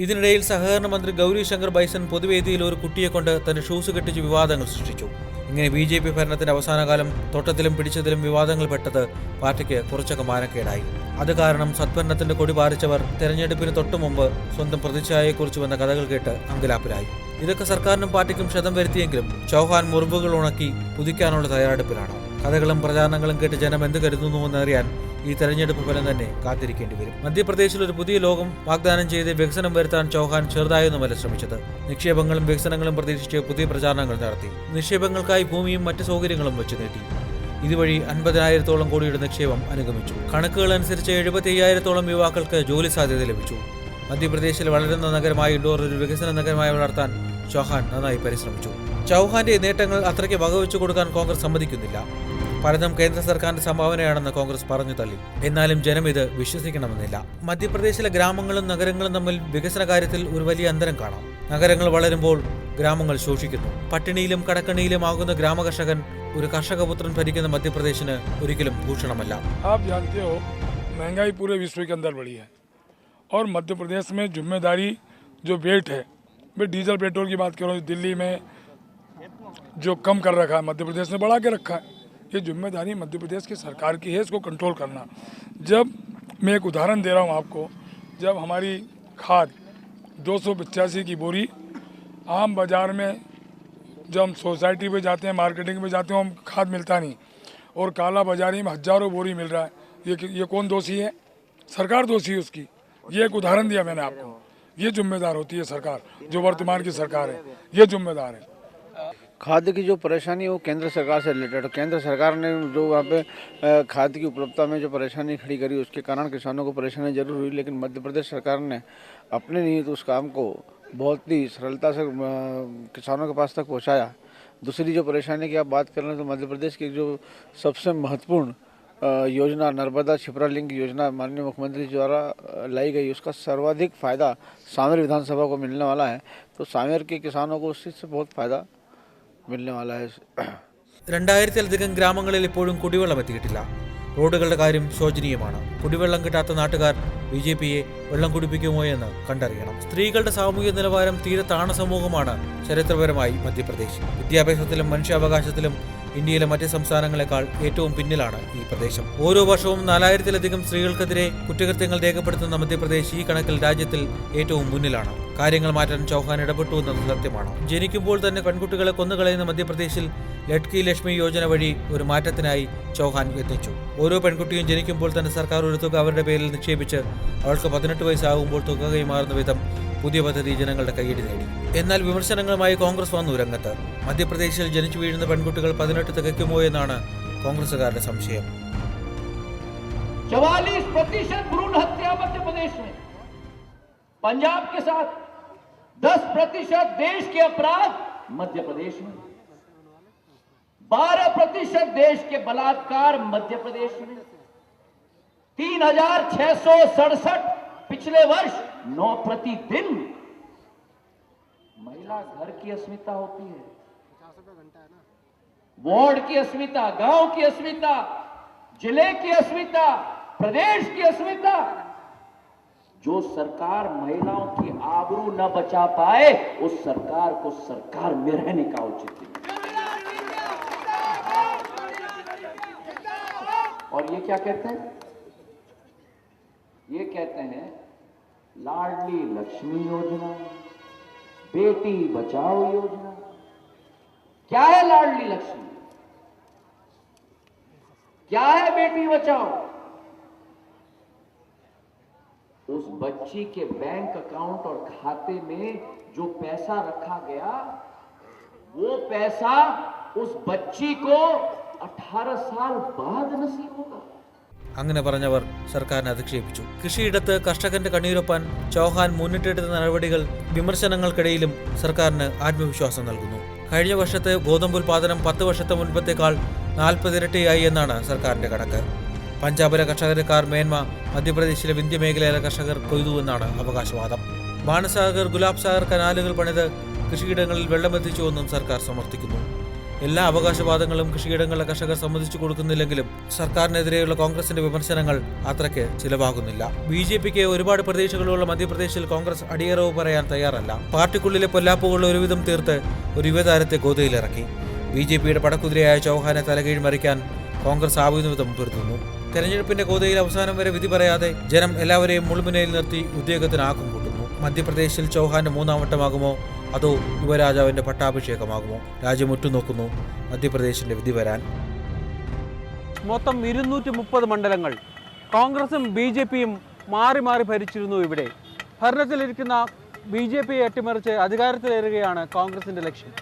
ഇതിനിടയിൽ സഹകരണ മന്ത്രി ഗൗരി ശങ്കർ ബൈസൺ പൊതുവേദിയിൽ ഒരു കുട്ടിയെ കൊണ്ട് തന്റെ ഷൂസ് കെട്ടിച്ച് വിവാദങ്ങൾ സൃഷ്ടിച്ചു. ഇങ്ങനെ BJP ഭരണത്തിന്റെ അവസാനകാലം തൊട്ടത്തിലും പിടിച്ചതിലും വിവാദങ്ങൾ പെട്ടത് പാർട്ടിക്ക് കുറച്ചൊക്കെ മാനക്കേടായി. അത് കാരണം സത്ഭരണത്തിന്റെ കൊടി പാറിച്ചവർ തെരഞ്ഞെടുപ്പിന് തൊട്ടുമുമ്പ് സ്വന്തം പ്രതിച്ഛായയെക്കുറിച്ച് വന്ന കഥകൾ കേട്ട് അങ്കലാപ്പിലായി. ഇതൊക്കെ സർക്കാരിനും പാർട്ടിക്കും ക്ഷതം വരുത്തിയെങ്കിലും ചൗഹാൻ മുറിവുകൾ ഉണക്കി പുതുക്കാനുള്ള തയ്യാറെടുപ്പിലാണ്. കഥകളും പ്രചാരണങ്ങളും കേട്ട് ജനം എന്ത് കരുതുന്നുവെന്നറിയാൻ ഈ തെരഞ്ഞെടുപ്പ് ഫലം തന്നെ കാത്തിരിക്കേണ്ടി വരും. മധ്യപ്രദേശിൽ ഒരു പുതിയ ലോകം വാഗ്ദാനം ചെയ്ത് വികസനം വരുത്താൻ ചൗഹാൻ ചെറുതായൊന്നുമല്ല ശ്രമിച്ചത്. നിക്ഷേപങ്ങളും വികസനങ്ങളും പ്രതീക്ഷിച്ച് പുതിയ പ്രചാരണങ്ങൾ നടത്തി. നിക്ഷേപങ്ങൾക്കായി ഭൂമിയും മറ്റ് സൗകര്യങ്ങളും വെച്ച് നീട്ടി. ഇതുവഴി 50,000-ഓളം കോടിയുടെ നിക്ഷേപം അനുഗമിച്ചു. കണക്കുകൾ അനുസരിച്ച് 75,000-ഓളം യുവാക്കൾക്ക് ജോലി സാധ്യത ലഭിച്ചു. മധ്യപ്രദേശിൽ വളരുന്ന നഗരമായി ഇൻഡോർ ഒരു വികസന നഗരമായി വളർത്താൻ ചൗഹാൻ നന്നായി പരിശ്രമിച്ചു. ചൗഹാന്റെ നേട്ടങ്ങൾ അത്രയ്ക്ക് വകവെച്ചു കൊടുക്കാൻ കോൺഗ്രസ് സമ്മതിക്കുന്നില്ല. പലതും കേന്ദ്ര സർക്കാരിന്റെ സംഭാവനയാണെന്ന് കോൺഗ്രസ് പറഞ്ഞു തള്ളി. എന്നാലും ജനം ഇത് വിശ്വസിക്കണമെന്നില്ല. മധ്യപ്രദേശിലെ ഗ്രാമങ്ങളും നഗരങ്ങളും തമ്മിൽ വികസന കാര്യത്തിൽ ഒരു വലിയ അന്തരം കാണാം. നഗരങ്ങൾ വളരുമ്പോൾ ഗ്രാമങ്ങൾ ശോഷിക്കുന്നു. പട്ടിണിയിലും കടക്കണിയിലും ആകുന്ന ഗ്രാമകർഷകൻ ഒരു കർഷകപുത്രൻ ഭരിക്കുന്ന മധ്യപ്രദേശിന് ഒരിക്കലും ഭൂഷണമല്ല. आप जानते हो महंगाई पूरे विश्व के अंदर बढ़ी है और मध्य प्रदेश में जिम्मेदारी जो वेट है, मैं डीजल पेट्रोल की बात कर रहा हूँ, दिल्ली में जो कम कर रखा है मध्य प्रदेश ने बढ़ा के रखा है। ये जिम्मेदारी मध्य प्रदेश की सरकार की है, इसको कंट्रोल करना। जब मैं एक उदाहरण दे रहा हूँ आपको, जब हमारी खाद 285 की बोरी आम बाज़ार में, जब हम सोसाइटी पे जाते हैं, मार्केटिंग पे जाते हैं, हम खाद मिलता नहीं और काला बाजारी में हज़ारों बोरी मिल रहा है। ये कौन दोषी है? सरकार दोषी है उसकी। ये एक उदाहरण दिया मैंने आपको। ये जिम्मेदार होती है सरकार, जो वर्तमान की सरकार है, ये जिम्मेदार है। खाद्य की जो परेशानी है वो केंद्र सरकार से रिलेटेड है। केंद्र सरकार ने जो वहाँ पे खाद्य की उपलब्धता में जो परेशानी खड़ी करी, उसके कारण किसानों को परेशानी जरूर हुई, लेकिन मध्य प्रदेश सरकार ने अपने निहित उस काम को बहुत ही सरलता से किसानों के पास तक पहुँचाया। दूसरी जो परेशानी की आप बात कर रहे हैं, तो मध्य प्रदेश की जो सबसे महत्वपूर्ण योजना नर्मदा छिपरा लिंक योजना माननीय मुख्यमंत्री द्वारा लाई गई, उसका सर्वाधिक फ़ायदा सांवेर विधानसभा को मिलने वाला है। तो सांवेर के किसानों को उस चीज़ से बहुत फ़ायदा मिलने वाला है। 2000-ലധികം ഗ്രാമങ്ങളിൽ ഇപ്പോഴും കുടിവെള്ളം എത്തിയിട്ടില്ല. റോഡുകളുടെ കാര്യം ശോചനീയമാണ്. കുടിവെള്ളം കിട്ടാത്ത നാട്ടുകാർ BJPയെ വെള്ളം കുടിപ്പിക്കുമോ എന്ന് കണ്ടറിയണം. സ്ത്രീകളുടെ സാമൂഹിക നിലവാരം തീരെ താണ സമൂഹമാണ് ചരിത്രപരമായി മധ്യപ്രദേശ്. വിദ്യാഭ്യാസത്തിലും മനുഷ്യാവകാശത്തിലും ഇന്ത്യയിലെ മറ്റ് സംസ്ഥാനങ്ങളെക്കാൾ ഏറ്റവും പിന്നിലാണ് ഈ പ്രദേശം. ഓരോ വർഷവും 4000-ലധികം സ്ത്രീകൾക്കെതിരെ കുറ്റകൃത്യങ്ങൾ രേഖപ്പെടുത്തുന്ന മധ്യപ്രദേശ് ഈ കണക്കിൽ രാജ്യത്തിൽ ഏറ്റവും മുന്നിലാണ്. കാര്യങ്ങൾ മാറ്റാൻ ചൗഹാൻ ഇടപെട്ടു എന്നത് സത്യമാണ്. ജനിക്കുമ്പോൾ തന്നെ പെൺകുട്ടികളെ കൊന്നുകളയുന്ന മധ്യപ്രദേശിൽ ലഡ്കി ലക്ഷ്മി യോജന വഴി ഒരു മാറ്റത്തിനായി ചൗഹാൻ യത്നിച്ചു. ഓരോ പെൺകുട്ടിയും ജനിക്കുമ്പോൾ തന്നെ സർക്കാർ ഒരു തുക അവരുടെ പേരിൽ നിക്ഷേപിച്ച് അവൾക്ക് 18 വയസ്സാകുമ്പോൾ തുക കൈമാറുന്ന വിധം പുതിയ പദ്ധതി ജനങ്ങളുടെ കൈയടി നേടി. എന്നാൽ വിമർശനങ്ങളുമായി കോൺഗ്രസ് വന്നു രംഗത്ത്. മധ്യപ്രദേശിൽ ജനിച്ചു വീഴുന്ന പെൺകുട്ടികൾ 18 തികയ്ക്കുമോ എന്നാണ് കോൺഗ്രസുകാരുടെ സംശയം. 44% भ्रूण हत्या मध्य प्रदेश में, पंजाब के साथ 10% देश के अपराध मध्य प्रदेश में, 12% देश के बलात्कार मध्य प्रदेश में, 3667 पिछले वर्ष 9 प्रतिदिन महिला घर की अस्मिता होती है। वार्ड की अस्मिता, गांव की अस्मिता, जिले की अस्मिता, प्रदेश की अस्मिता। जो सरकार महिलाओं की आबरू न बचा पाए उस सरकार को सरकार में रहने का उचित नहीं। और ये क्या कहते हैं? ये कहते हैं लाडली लक्ष्मी योजना, बेटी बचाओ योजना। क्या है लाडली लक्ष्मी? क्या है बेटी बचाओ? उस बच्ची के बैंक अकाउंट और खाते में जो पैसा रखा गया, वो पैसा उस बच्ची को 18 साल बाद नसीब होगा। അങ്ങനെ പറഞ്ഞവർ സർക്കാരിനെ അധിക്ഷേപിച്ചു. കൃഷിയിടത്ത് കർഷകന്റെ കണ്ണീരൊപ്പാൻ ചൗഹാൻ മുന്നിട്ടെടുത്ത നടപടികൾ വിമർശനങ്ങൾക്കിടയിലും സർക്കാരിന് ആത്മവിശ്വാസം നൽകുന്നു. കഴിഞ്ഞ വർഷത്തെ ഗോതമ്പ് ഉൽപാദനം 10 വർഷത്തെ മുൻപത്തേക്കാൾ 40 ഇരട്ടിയായി എന്നാണ് സർക്കാരിന്റെ കണക്ക്. പഞ്ചാബിലെ കർഷകരെക്കാർ മേന്മ മധ്യപ്രദേശിലെ വിന്ധ്യ മേഖലയിലെ കർഷകർ കൊയ്തു എന്നാണ് അവകാശവാദം. ബാണസാഗർ, ഗുലാബ് സാഗർ കനാലുകൾ പണിത് കൃഷിയിടങ്ങളിൽ വെള്ളമെത്തിച്ചുവെന്നും സർക്കാർ സമർത്ഥിക്കുന്നു. എല്ലാ അവകാശവാദങ്ങളും കൃഷിയിടങ്ങളിലെ കർഷകർ സമ്മതിച്ചു കൊടുക്കുന്നില്ലെങ്കിലും സർക്കാരിനെതിരെയുള്ള കോൺഗ്രസിന്റെ വിമർശനങ്ങൾ അത്രയ്ക്ക് ചിലവാകുന്നില്ല. BJPക്ക് ഒരുപാട് പ്രതീക്ഷകളുള്ള മധ്യപ്രദേശിൽ കോൺഗ്രസ് അടിയറവ് പറയാൻ തയ്യാറല്ല. പാർട്ടിക്കുള്ളിലെ പൊല്ലാപ്പുകൾ ഒരുവിധം തീർത്ത് ഒരു യുവതാരത്തെ ഗോതയിലിറക്കി. BJPയുടെ പടക്കുതിരയായ ചൗഹാനെ തലകീഴ് മറിക്കാൻ കോൺഗ്രസ് ആവുന്നവിധം പൊരുത്തുന്നു. തെരഞ്ഞെടുപ്പിന്റെ ഗോതയിൽ അവസാനം വരെ വിധി പറയാതെ ജനം എല്ലാവരെയും മുൾമുനയിൽ നിർത്തി ഉദ്യോഗത്തിന് ആക്കം കൂട്ടുന്നു. മധ്യപ്രദേശിൽ ചൗഹാന്റെ 3ാം വട്ടമാകുമോ അതോ യുവരാജാവിന്റെ പട്ടാഭിഷേകമാകുമോ? രാജ്യം ഉറ്റുനോക്കുന്നു മധ്യപ്രദേശിന്റെ വിധി വരാൻ. മൊത്തം 230 മണ്ഡലങ്ങൾ കോൺഗ്രസും BJPയും മാറി മാറി ഭരിച്ചിരുന്നു. ഇവിടെ ഭരണത്തിലിരിക്കുന്ന BJPയെ അട്ടിമറിച്ച് അധികാരത്തിലേറുകയാണ് കോൺഗ്രസിന്റെ ലക്ഷ്യം.